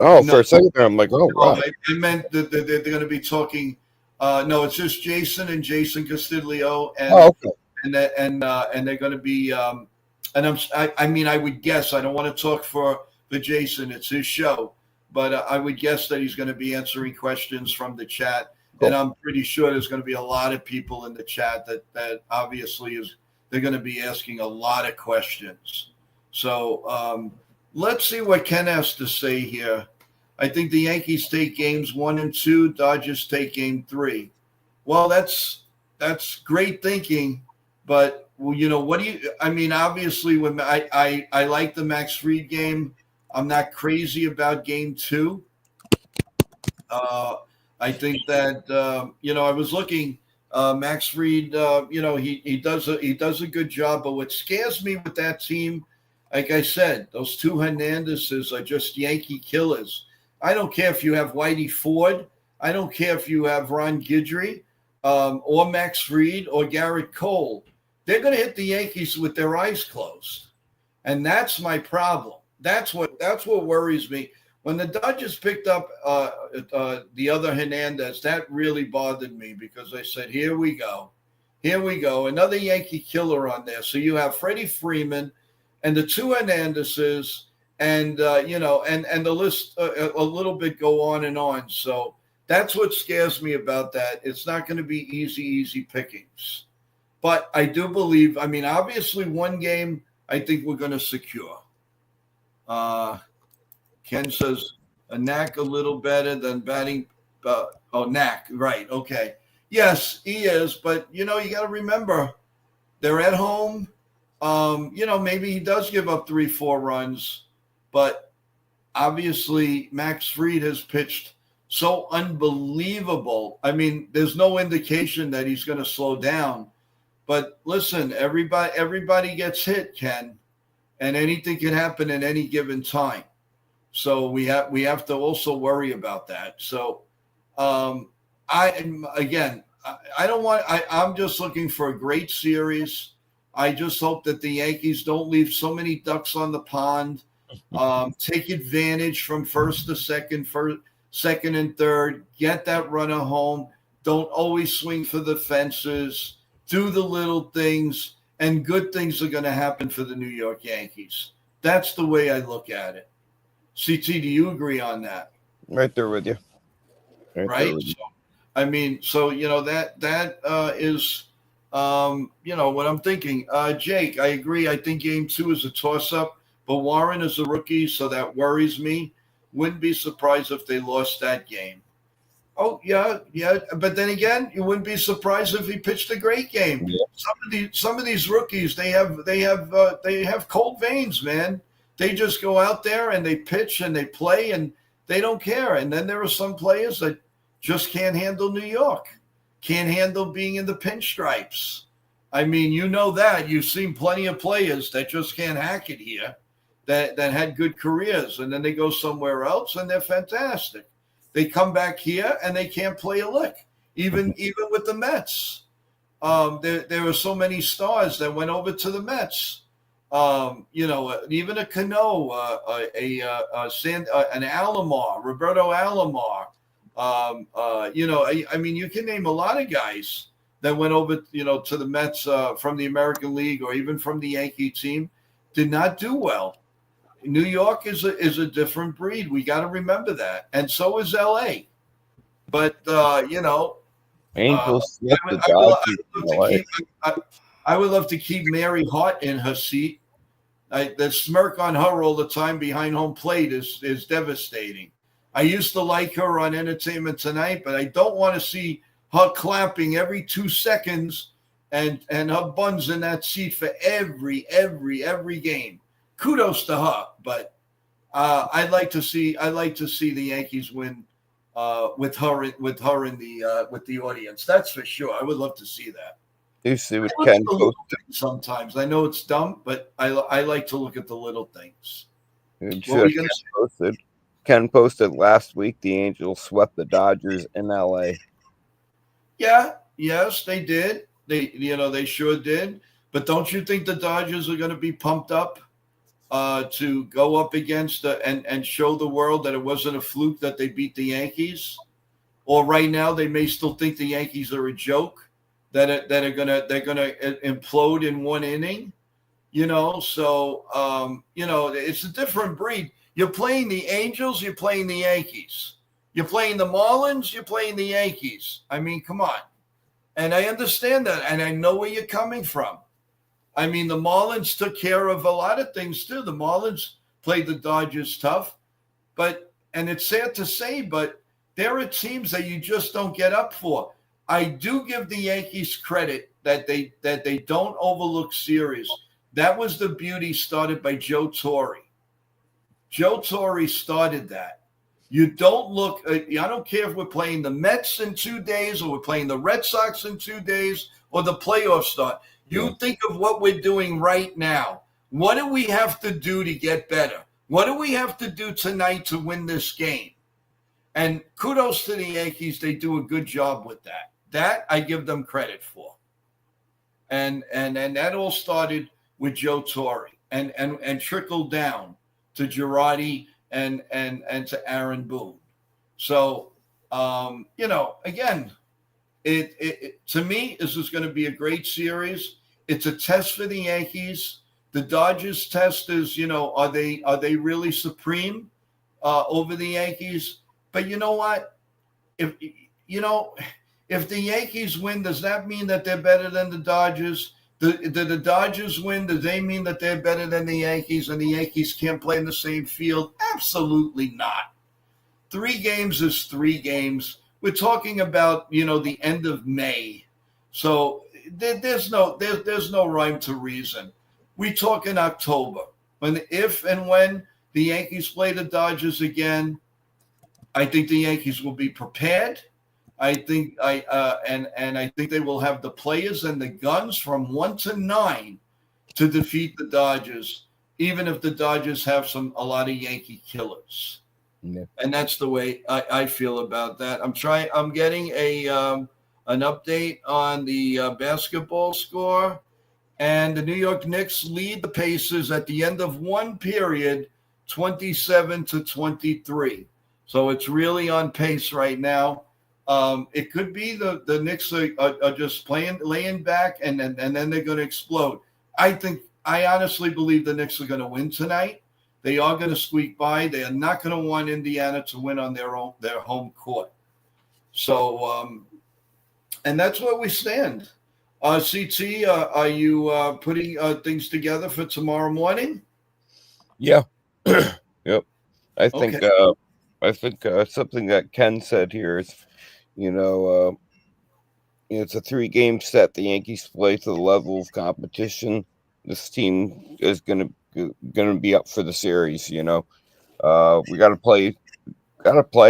Oh, No. for a second there, I'm like, oh, wow. I meant that they're going to be talking. No, it's just Jason and Jason Castiglio, and okay. and they're going to be. I mean, I would guess. I don't want to talk for Jason. It's his show, but I would guess that he's going to be answering questions from the chat, Cool. and I'm pretty sure there's going to be a lot of people in the chat that obviously they're going to be asking a lot of questions. So let's see what Ken has to say here. I think the Yankees take games 1 and 2. Dodgers take game 3. Well, that's great thinking, but what do you? I mean, obviously, when I like the Max Fried game, I'm not crazy about game 2. I think that I was looking. Max Fried, he does a good job, but what scares me with that team, like I said, those two Hernandezes are just Yankee killers. I don't care if you have Whitey Ford. I don't care if you have Ron Guidry or Max Fried or Garrett Cole. They're going to hit the Yankees with their eyes closed. And that's my problem. That's what worries me. When the Dodgers picked up the other Hernandez, that really bothered me because I said, here we go. Another Yankee killer on there. So you have Freddie Freeman and the two Hernandezes, and and the list a little bit go on and on. So that's what scares me about that. It's not going to be easy pickings. But I do believe, I mean, obviously one game I think we're going to secure. Ken says a knack a little better than batting. Knack, right? Okay. Yes, he is. But, you got to remember, they're at home. Maybe he does give up 3-4 runs. But obviously, Max Fried has pitched so unbelievable. I mean, there's no indication that he's going to slow down. But listen, everybody gets hit, Ken, and anything can happen at any given time. So we have to also worry about that. So I'm just looking for a great series. I just hope that the Yankees don't leave so many ducks on the pond. Take advantage from first to second and third. Get that runner home. Don't always swing for the fences. Do the little things, and good things are going to happen for the New York Yankees. That's the way I look at it. CT, do you agree on that? Right there with you. Right? So that is what I'm thinking. Jake, I agree. I think game 2 is a toss-up, but Warren is a rookie, so that worries me. Wouldn't be surprised if they lost that game. Oh, yeah. But then again, you wouldn't be surprised if he pitched a great game. Yeah. Some of these rookies, they have cold veins, man. They just go out there and they pitch and they play and they don't care. And then there are some players that just can't handle New York, can't handle being in the pinstripes. I mean, that. You've seen plenty of players that just can't hack it here, that had good careers, and then they go somewhere else and they're fantastic. They come back here and they can't play a lick, even with the Mets. There are so many stars that went over to the Mets. Even a Cano, an Alomar, Roberto Alomar. I mean, you can name a lot of guys that went over, to the Mets from the American League or even from the Yankee team, did not do well. New York is a different breed. We got to remember that, and so is LA. But I would love to keep Mary Hart in her seat. The smirk on her all the time behind home plate is devastating. I used to like her on Entertainment Tonight, but I don't want to see her clapping every 2 seconds and her buns in that seat for every game. Kudos to her, but I'd like to see the Yankees win with her in the audience. That's for sure. I would love to see that. You see what Look at Ken the little posted. things sometimes. I know it's dumb, but I like to look at the little things. You see What were what you going to say? posted. Ken posted last week the Angels swept the Dodgers in LA. Yeah, yes, they did. They sure did. But don't you think the Dodgers are going to be pumped up to go up against and show the world that it wasn't a fluke that they beat the Yankees? Or right now they may still think the Yankees are a joke they're gonna implode in one inning. So it's a different breed. You're playing the Angels, you're playing the Yankees. You're playing the Marlins, you're playing the Yankees. I mean, come on. And I understand that, and I know where you're coming from. I mean, the Marlins took care of a lot of things too. The Marlins played the Dodgers tough, and it's sad to say, but there are teams that you just don't get up for. I do give the Yankees credit that they don't overlook series. That was the beauty started by Joe Torre. Joe Torre started that. You don't look. I don't care if we're playing the Mets in 2 days or we're playing the Red Sox in 2 days or the playoffs start. You think of what we're doing right now. What do we have to do to get better? What do we have to do tonight to win this game? And kudos to the Yankees. They do a good job with that. That I give them credit for. And that all started with Joe Torre and trickled down to Girardi and to Aaron Boone. So, again, it to me, this is going to be a great series. It's a test for the Yankees. The Dodgers test is, are they really supreme over the Yankees? But you know what? If the Yankees win, does that mean that they're better than the Dodgers? Did the Dodgers win? Does they mean that they're better than the Yankees and the Yankees can't play in the same field? Absolutely not. 3 games is 3 games. We're talking about, the end of May. So there's no rhyme to reason. We talk in October. If and when the Yankees play the Dodgers again, I think the Yankees will be prepared. I think I think they will have the players and the guns from 1 to 9 to defeat the Dodgers, even if the Dodgers have a lot of Yankee killers. Yeah. And that's the way I feel about that. I'm getting an update on the basketball score, and the New York Knicks lead the Pacers at the end of one period, 27-23. So it's really on pace right now. It could be the Knicks are just laying back, and then they're going to explode. I honestly believe the Knicks are going to win tonight. They are going to squeak by. They are not going to want Indiana to win on their home court. So, and that's where we stand. CT, are you putting things together for tomorrow morning? Yeah. Yep. I think Okay. something that Ken said here is, it's a 3-game set. The Yankees play to the level of competition. This team is gonna be up for the series. We gotta play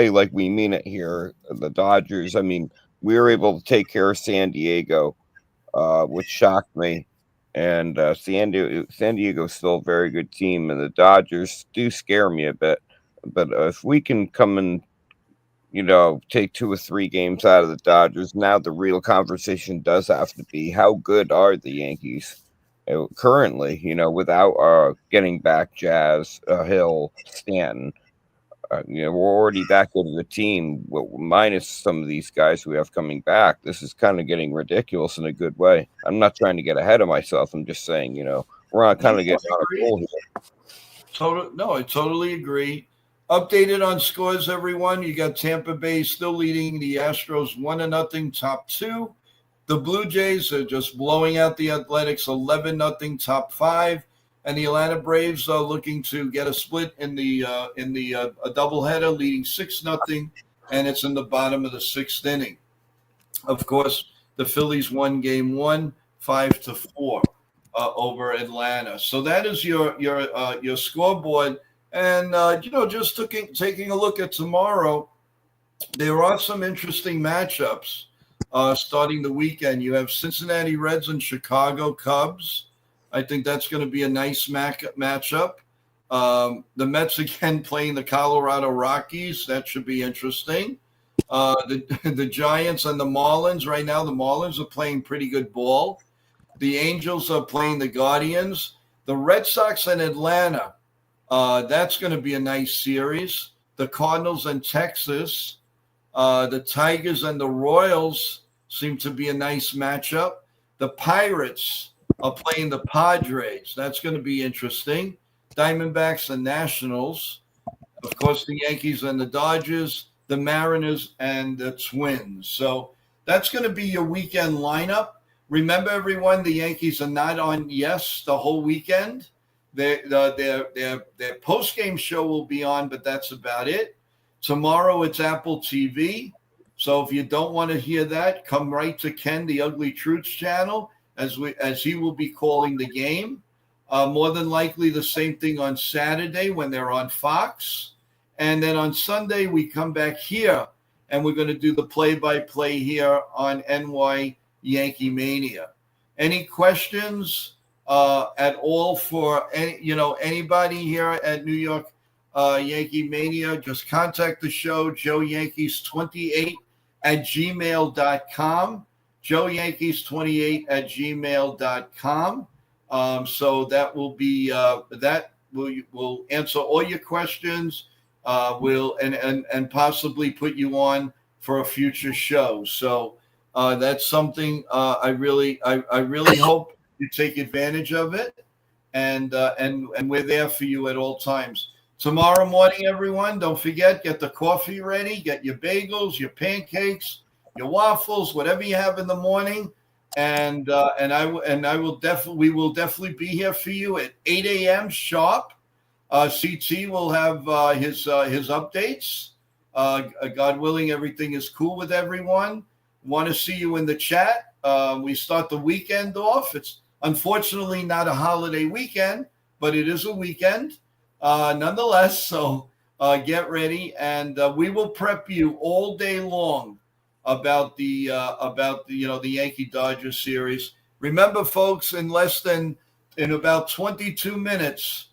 like we mean it here. The Dodgers. I mean, we were able to take care of San Diego, which shocked me. And San Diego is still a very good team, and the Dodgers do scare me a bit. But if we can come and take 2 or 3 games out of the Dodgers, now the real conversation does have to be how good are the Yankees currently? Without getting back Jazz, Hill, Stanton. We're already that good of a team, minus some of these guys we have coming back. This is kind of getting ridiculous in a good way. I'm not trying to get ahead of myself. I'm just saying, we're on kind of getting on a roll here. I totally agree. Updated on scores, everyone. You got Tampa Bay still leading the Astros 1-0, top 2. The Blue Jays are just blowing out the Athletics 11-0, top 5. And the Atlanta Braves are looking to get a split in the a doubleheader, leading 6-0, and it's in the bottom of the 6th inning. Of course, the Phillies won Game 1, 5-4 over Atlanta. So that is your scoreboard. And just taking a look at tomorrow, there are some interesting matchups. starting the weekend. You have Cincinnati Reds and Chicago Cubs. I think that's going to be a nice matchup. The Mets again playing the Colorado Rockies. That should be interesting. The Giants and the Marlins. Right now, the Marlins are playing pretty good ball. The Angels are playing the Guardians. The Red Sox and Atlanta. That's going to be a nice series. The Cardinals and Texas. The Tigers and the Royals seem to be a nice matchup. The Pirates are playing the Padres. That's going to be interesting. Diamondbacks and Nationals. Of course, the Yankees and the Dodgers, the Mariners and the Twins. So that's going to be your weekend lineup. Remember, everyone, the Yankees are not on Yes the whole weekend. Their post-game show will be on, but that's about it. Tomorrow it's Apple TV. So if you don't want to hear that, come right to Ken, the Ugly Truths channel, as he will be calling the game. More than likely the same thing on Saturday when they're on Fox. And then on Sunday, we come back here, and we're going to do the play-by-play here on NY Yankee Mania. Any questions at all for anybody here at New York Yankee Mania? Just contact the show, joeyankees28@gmail.com, joeyankees28@gmail.com. So that will be we'll answer all your questions. We'll and possibly put you on for a future show. So that's something I really hope you take advantage of it, and we're there for you at all times. Tomorrow morning, everyone, don't forget, get the coffee ready, get your bagels, your pancakes, your waffles, whatever you have in the morning, and we will definitely be here for you at 8 a.m. sharp. CT will have his updates. God willing, everything is cool with everyone. Want to see you in the chat. We start the weekend off. It's unfortunately not a holiday weekend, but it is a weekend nonetheless. So get ready, and we will prep you all day long about the Yankee Dodgers series. Remember, folks, in about 22 minutes.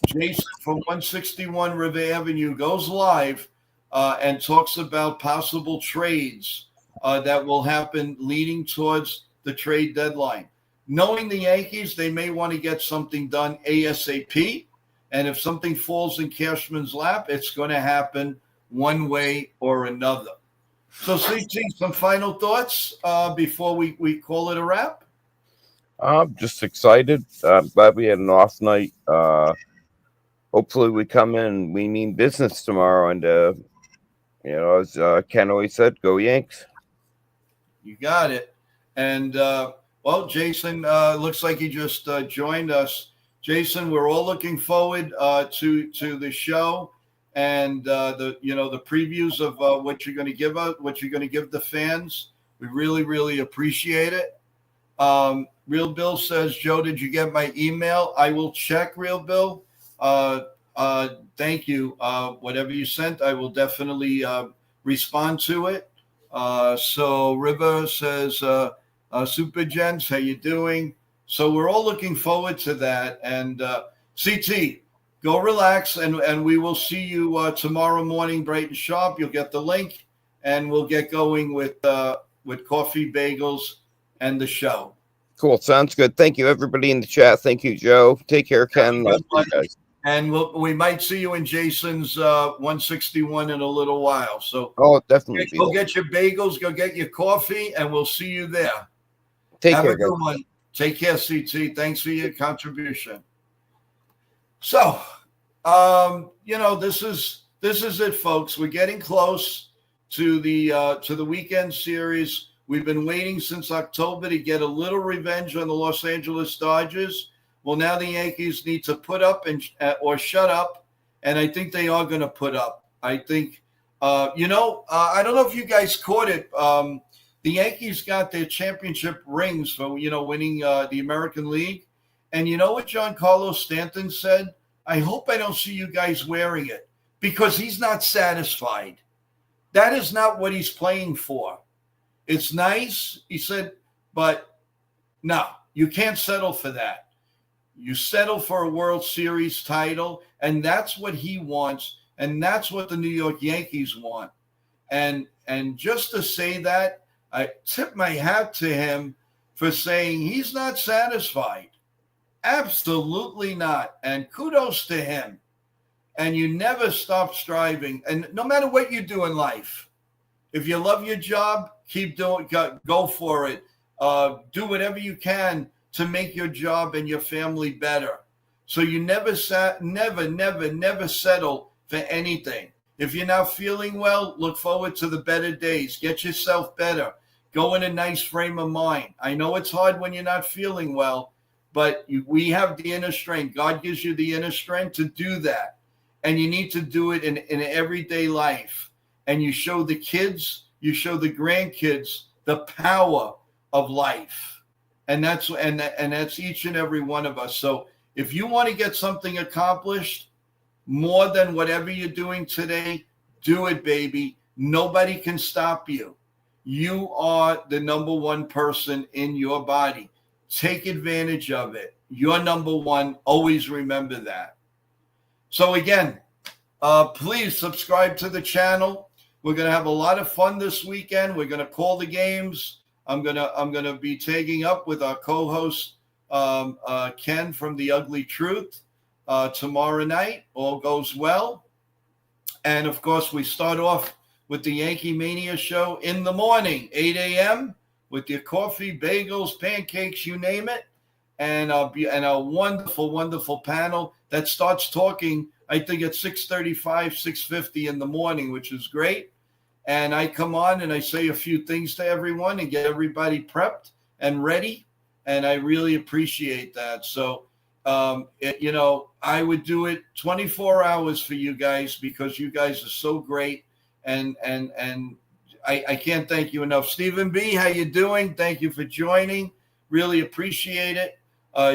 Jason from 161 River Avenue goes live and talks about possible trades that will happen leading towards the trade deadline. Knowing the Yankees, they may want to get something done ASAP. And if something falls in Cashman's lap, it's going to happen one way or another. So, CT, some final thoughts before we call it a wrap? I'm just excited. I'm glad we had an off night. Hopefully we come in, we mean business tomorrow. And, as Ken always said, go Yanks. You got it. And, Jason, looks like he just joined us. Jason, we're all looking forward to the show and the previews of what you're going to give us, what you're going to give the fans. We really, really appreciate it. Real Bill says, Joe, did you get my email? I will check, Real Bill. Thank you. Whatever you sent, I will definitely respond to it. So River says, Super Gents, how you doing? So we're all looking forward to that. And CT, go relax, and we will see you tomorrow morning, bright and sharp. You'll get the link, and we'll get going with coffee, bagels, and the show. Cool. Sounds good. Thank you, everybody in the chat. Thank you, Joe. Take care, Ken. Love you guys. And we might see you in Jason's 161 in a little while. So definitely. Go get your bagels, go get your coffee, and we'll see you there. Take Have care, a good guys. one. Take care, CT. Thanks for your contribution. So, this is it, folks. We're getting close to the weekend series. We've been waiting since October to get a little revenge on the Los Angeles Dodgers. Well, now the Yankees need to put up or shut up, and I think they are going to put up. I think, I don't know if you guys caught it. The Yankees got their championship rings for, winning the American League. And you know what Giancarlo Stanton said? I hope I don't see you guys wearing it, because he's not satisfied. That is not what he's playing for. It's nice, he said, but no, you can't settle for that. You settle for a World Series title, and that's what he wants, and that's what the New York Yankees want. And just to say that, I tip my hat to him for saying he's not satisfied. Absolutely not. And kudos to him. And you never stop striving. And no matter what you do in life, if you love your job, keep doing, go for it. Do whatever you can to make your job and your family better. So you never settle for anything. If you're not feeling well, look forward to the better days. Get yourself better. Go in a nice frame of mind. I know it's hard when you're not feeling well, but we have the inner strength. God gives you the inner strength to do that. And you need to do it in everyday life. And you show the kids, you show the grandkids the power of life. And that's each and every one of us. So if you want to get something accomplished, more than whatever you're doing today, do it, baby. Nobody can stop you. You are the number one person in your body. Take advantage of it. You're number one. Always remember that. So again, please subscribe to the channel. We're going to have a lot of fun this weekend. We're going to call the games. I'm gonna be taking up with our co-host Ken from The Ugly Truth tomorrow night. All goes well. And of course, we start off with the Yankee Mania show in the morning, 8 a.m. with your coffee, bagels, pancakes, you name it. And a wonderful, wonderful panel that starts talking, I think at 6:35, 6:50 in the morning, which is great. And I come on and I say a few things to everyone and get everybody prepped and ready. And I really appreciate that. So, I would do it 24 hours for you guys because you guys are so great. And I can't thank you enough. Stephen B., how you doing? Thank you for joining. Really appreciate it.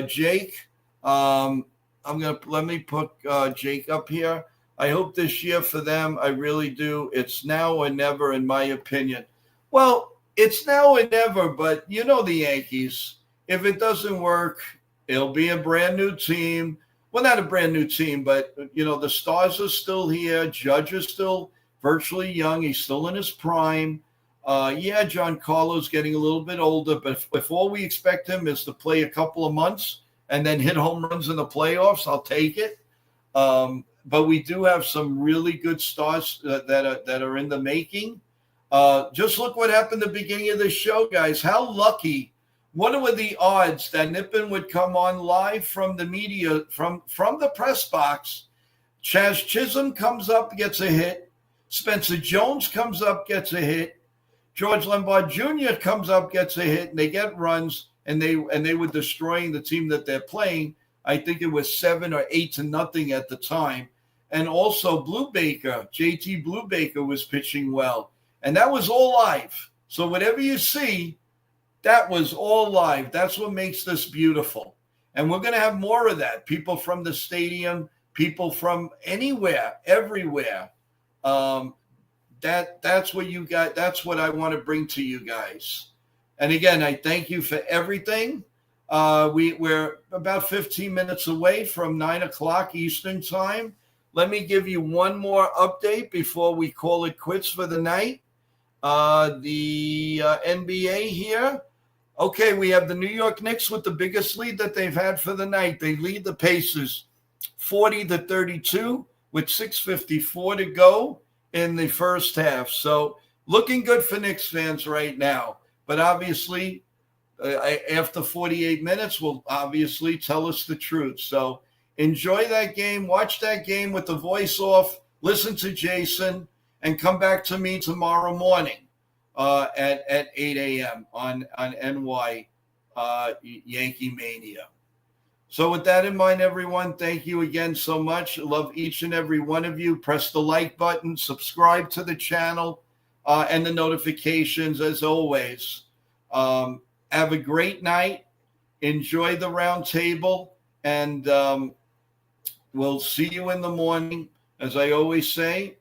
Jake, let me put Jake up here. I hope this year for them, I really do. It's now or never, in my opinion. Well, it's now or never, but you know the Yankees. If it doesn't work, it'll be a brand new team. Well, not a brand new team, but, the stars are still here. Judge is still virtually young. He's still in his prime. Giancarlo's getting a little bit older, but if all we expect him is to play a couple of months and then hit home runs in the playoffs, I'll take it. But we do have some really good stars that are in the making. Just look what happened at the beginning of the show, guys. How lucky. What were the odds that Nippon would come on live from the media, from the press box? Chaz Chisholm comes up, gets a hit. Spencer Jones comes up, gets a hit. George Lombard Jr. comes up, gets a hit, and they get runs, and they were destroying the team that they're playing. I think it was 7 or 8-0 at the time. And also JT Brubaker was pitching well. And that was all live. So whatever you see, that was all live. That's what makes this beautiful. And we're going to have more of that. People from the stadium, people from anywhere, everywhere. That's what you got. That's what I want to bring to you guys. And again, I thank you for everything. We're about 15 minutes away from 9 o'clock Eastern time. Let me give you one more update before we call it quits for the night. The NBA here. Okay, we have the New York Knicks with the biggest lead that they've had for the night. They lead the Pacers 40-32 with 6:54 to go in the first half. So looking good for Knicks fans right now. But obviously, after 48 minutes will obviously tell us the truth. So enjoy that game. Watch that game with the voice off. Listen to Jason and come back to me tomorrow morning at 8 a.m. on NY Yankee Mania. So with that in mind, everyone, thank you again so much. Love each and every one of you. Press the like button, subscribe to the channel, and the notifications as always. Have a great night. Enjoy the round table, and we'll see you in the morning. As I always say,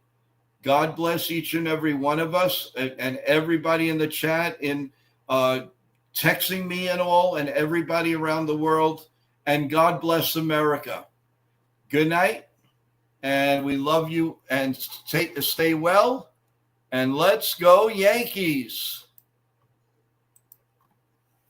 God bless each and every one of us and everybody in the chat, in texting me and all, and everybody around the world. And God bless America. Good night. And we love you, and stay well. And let's go Yankees.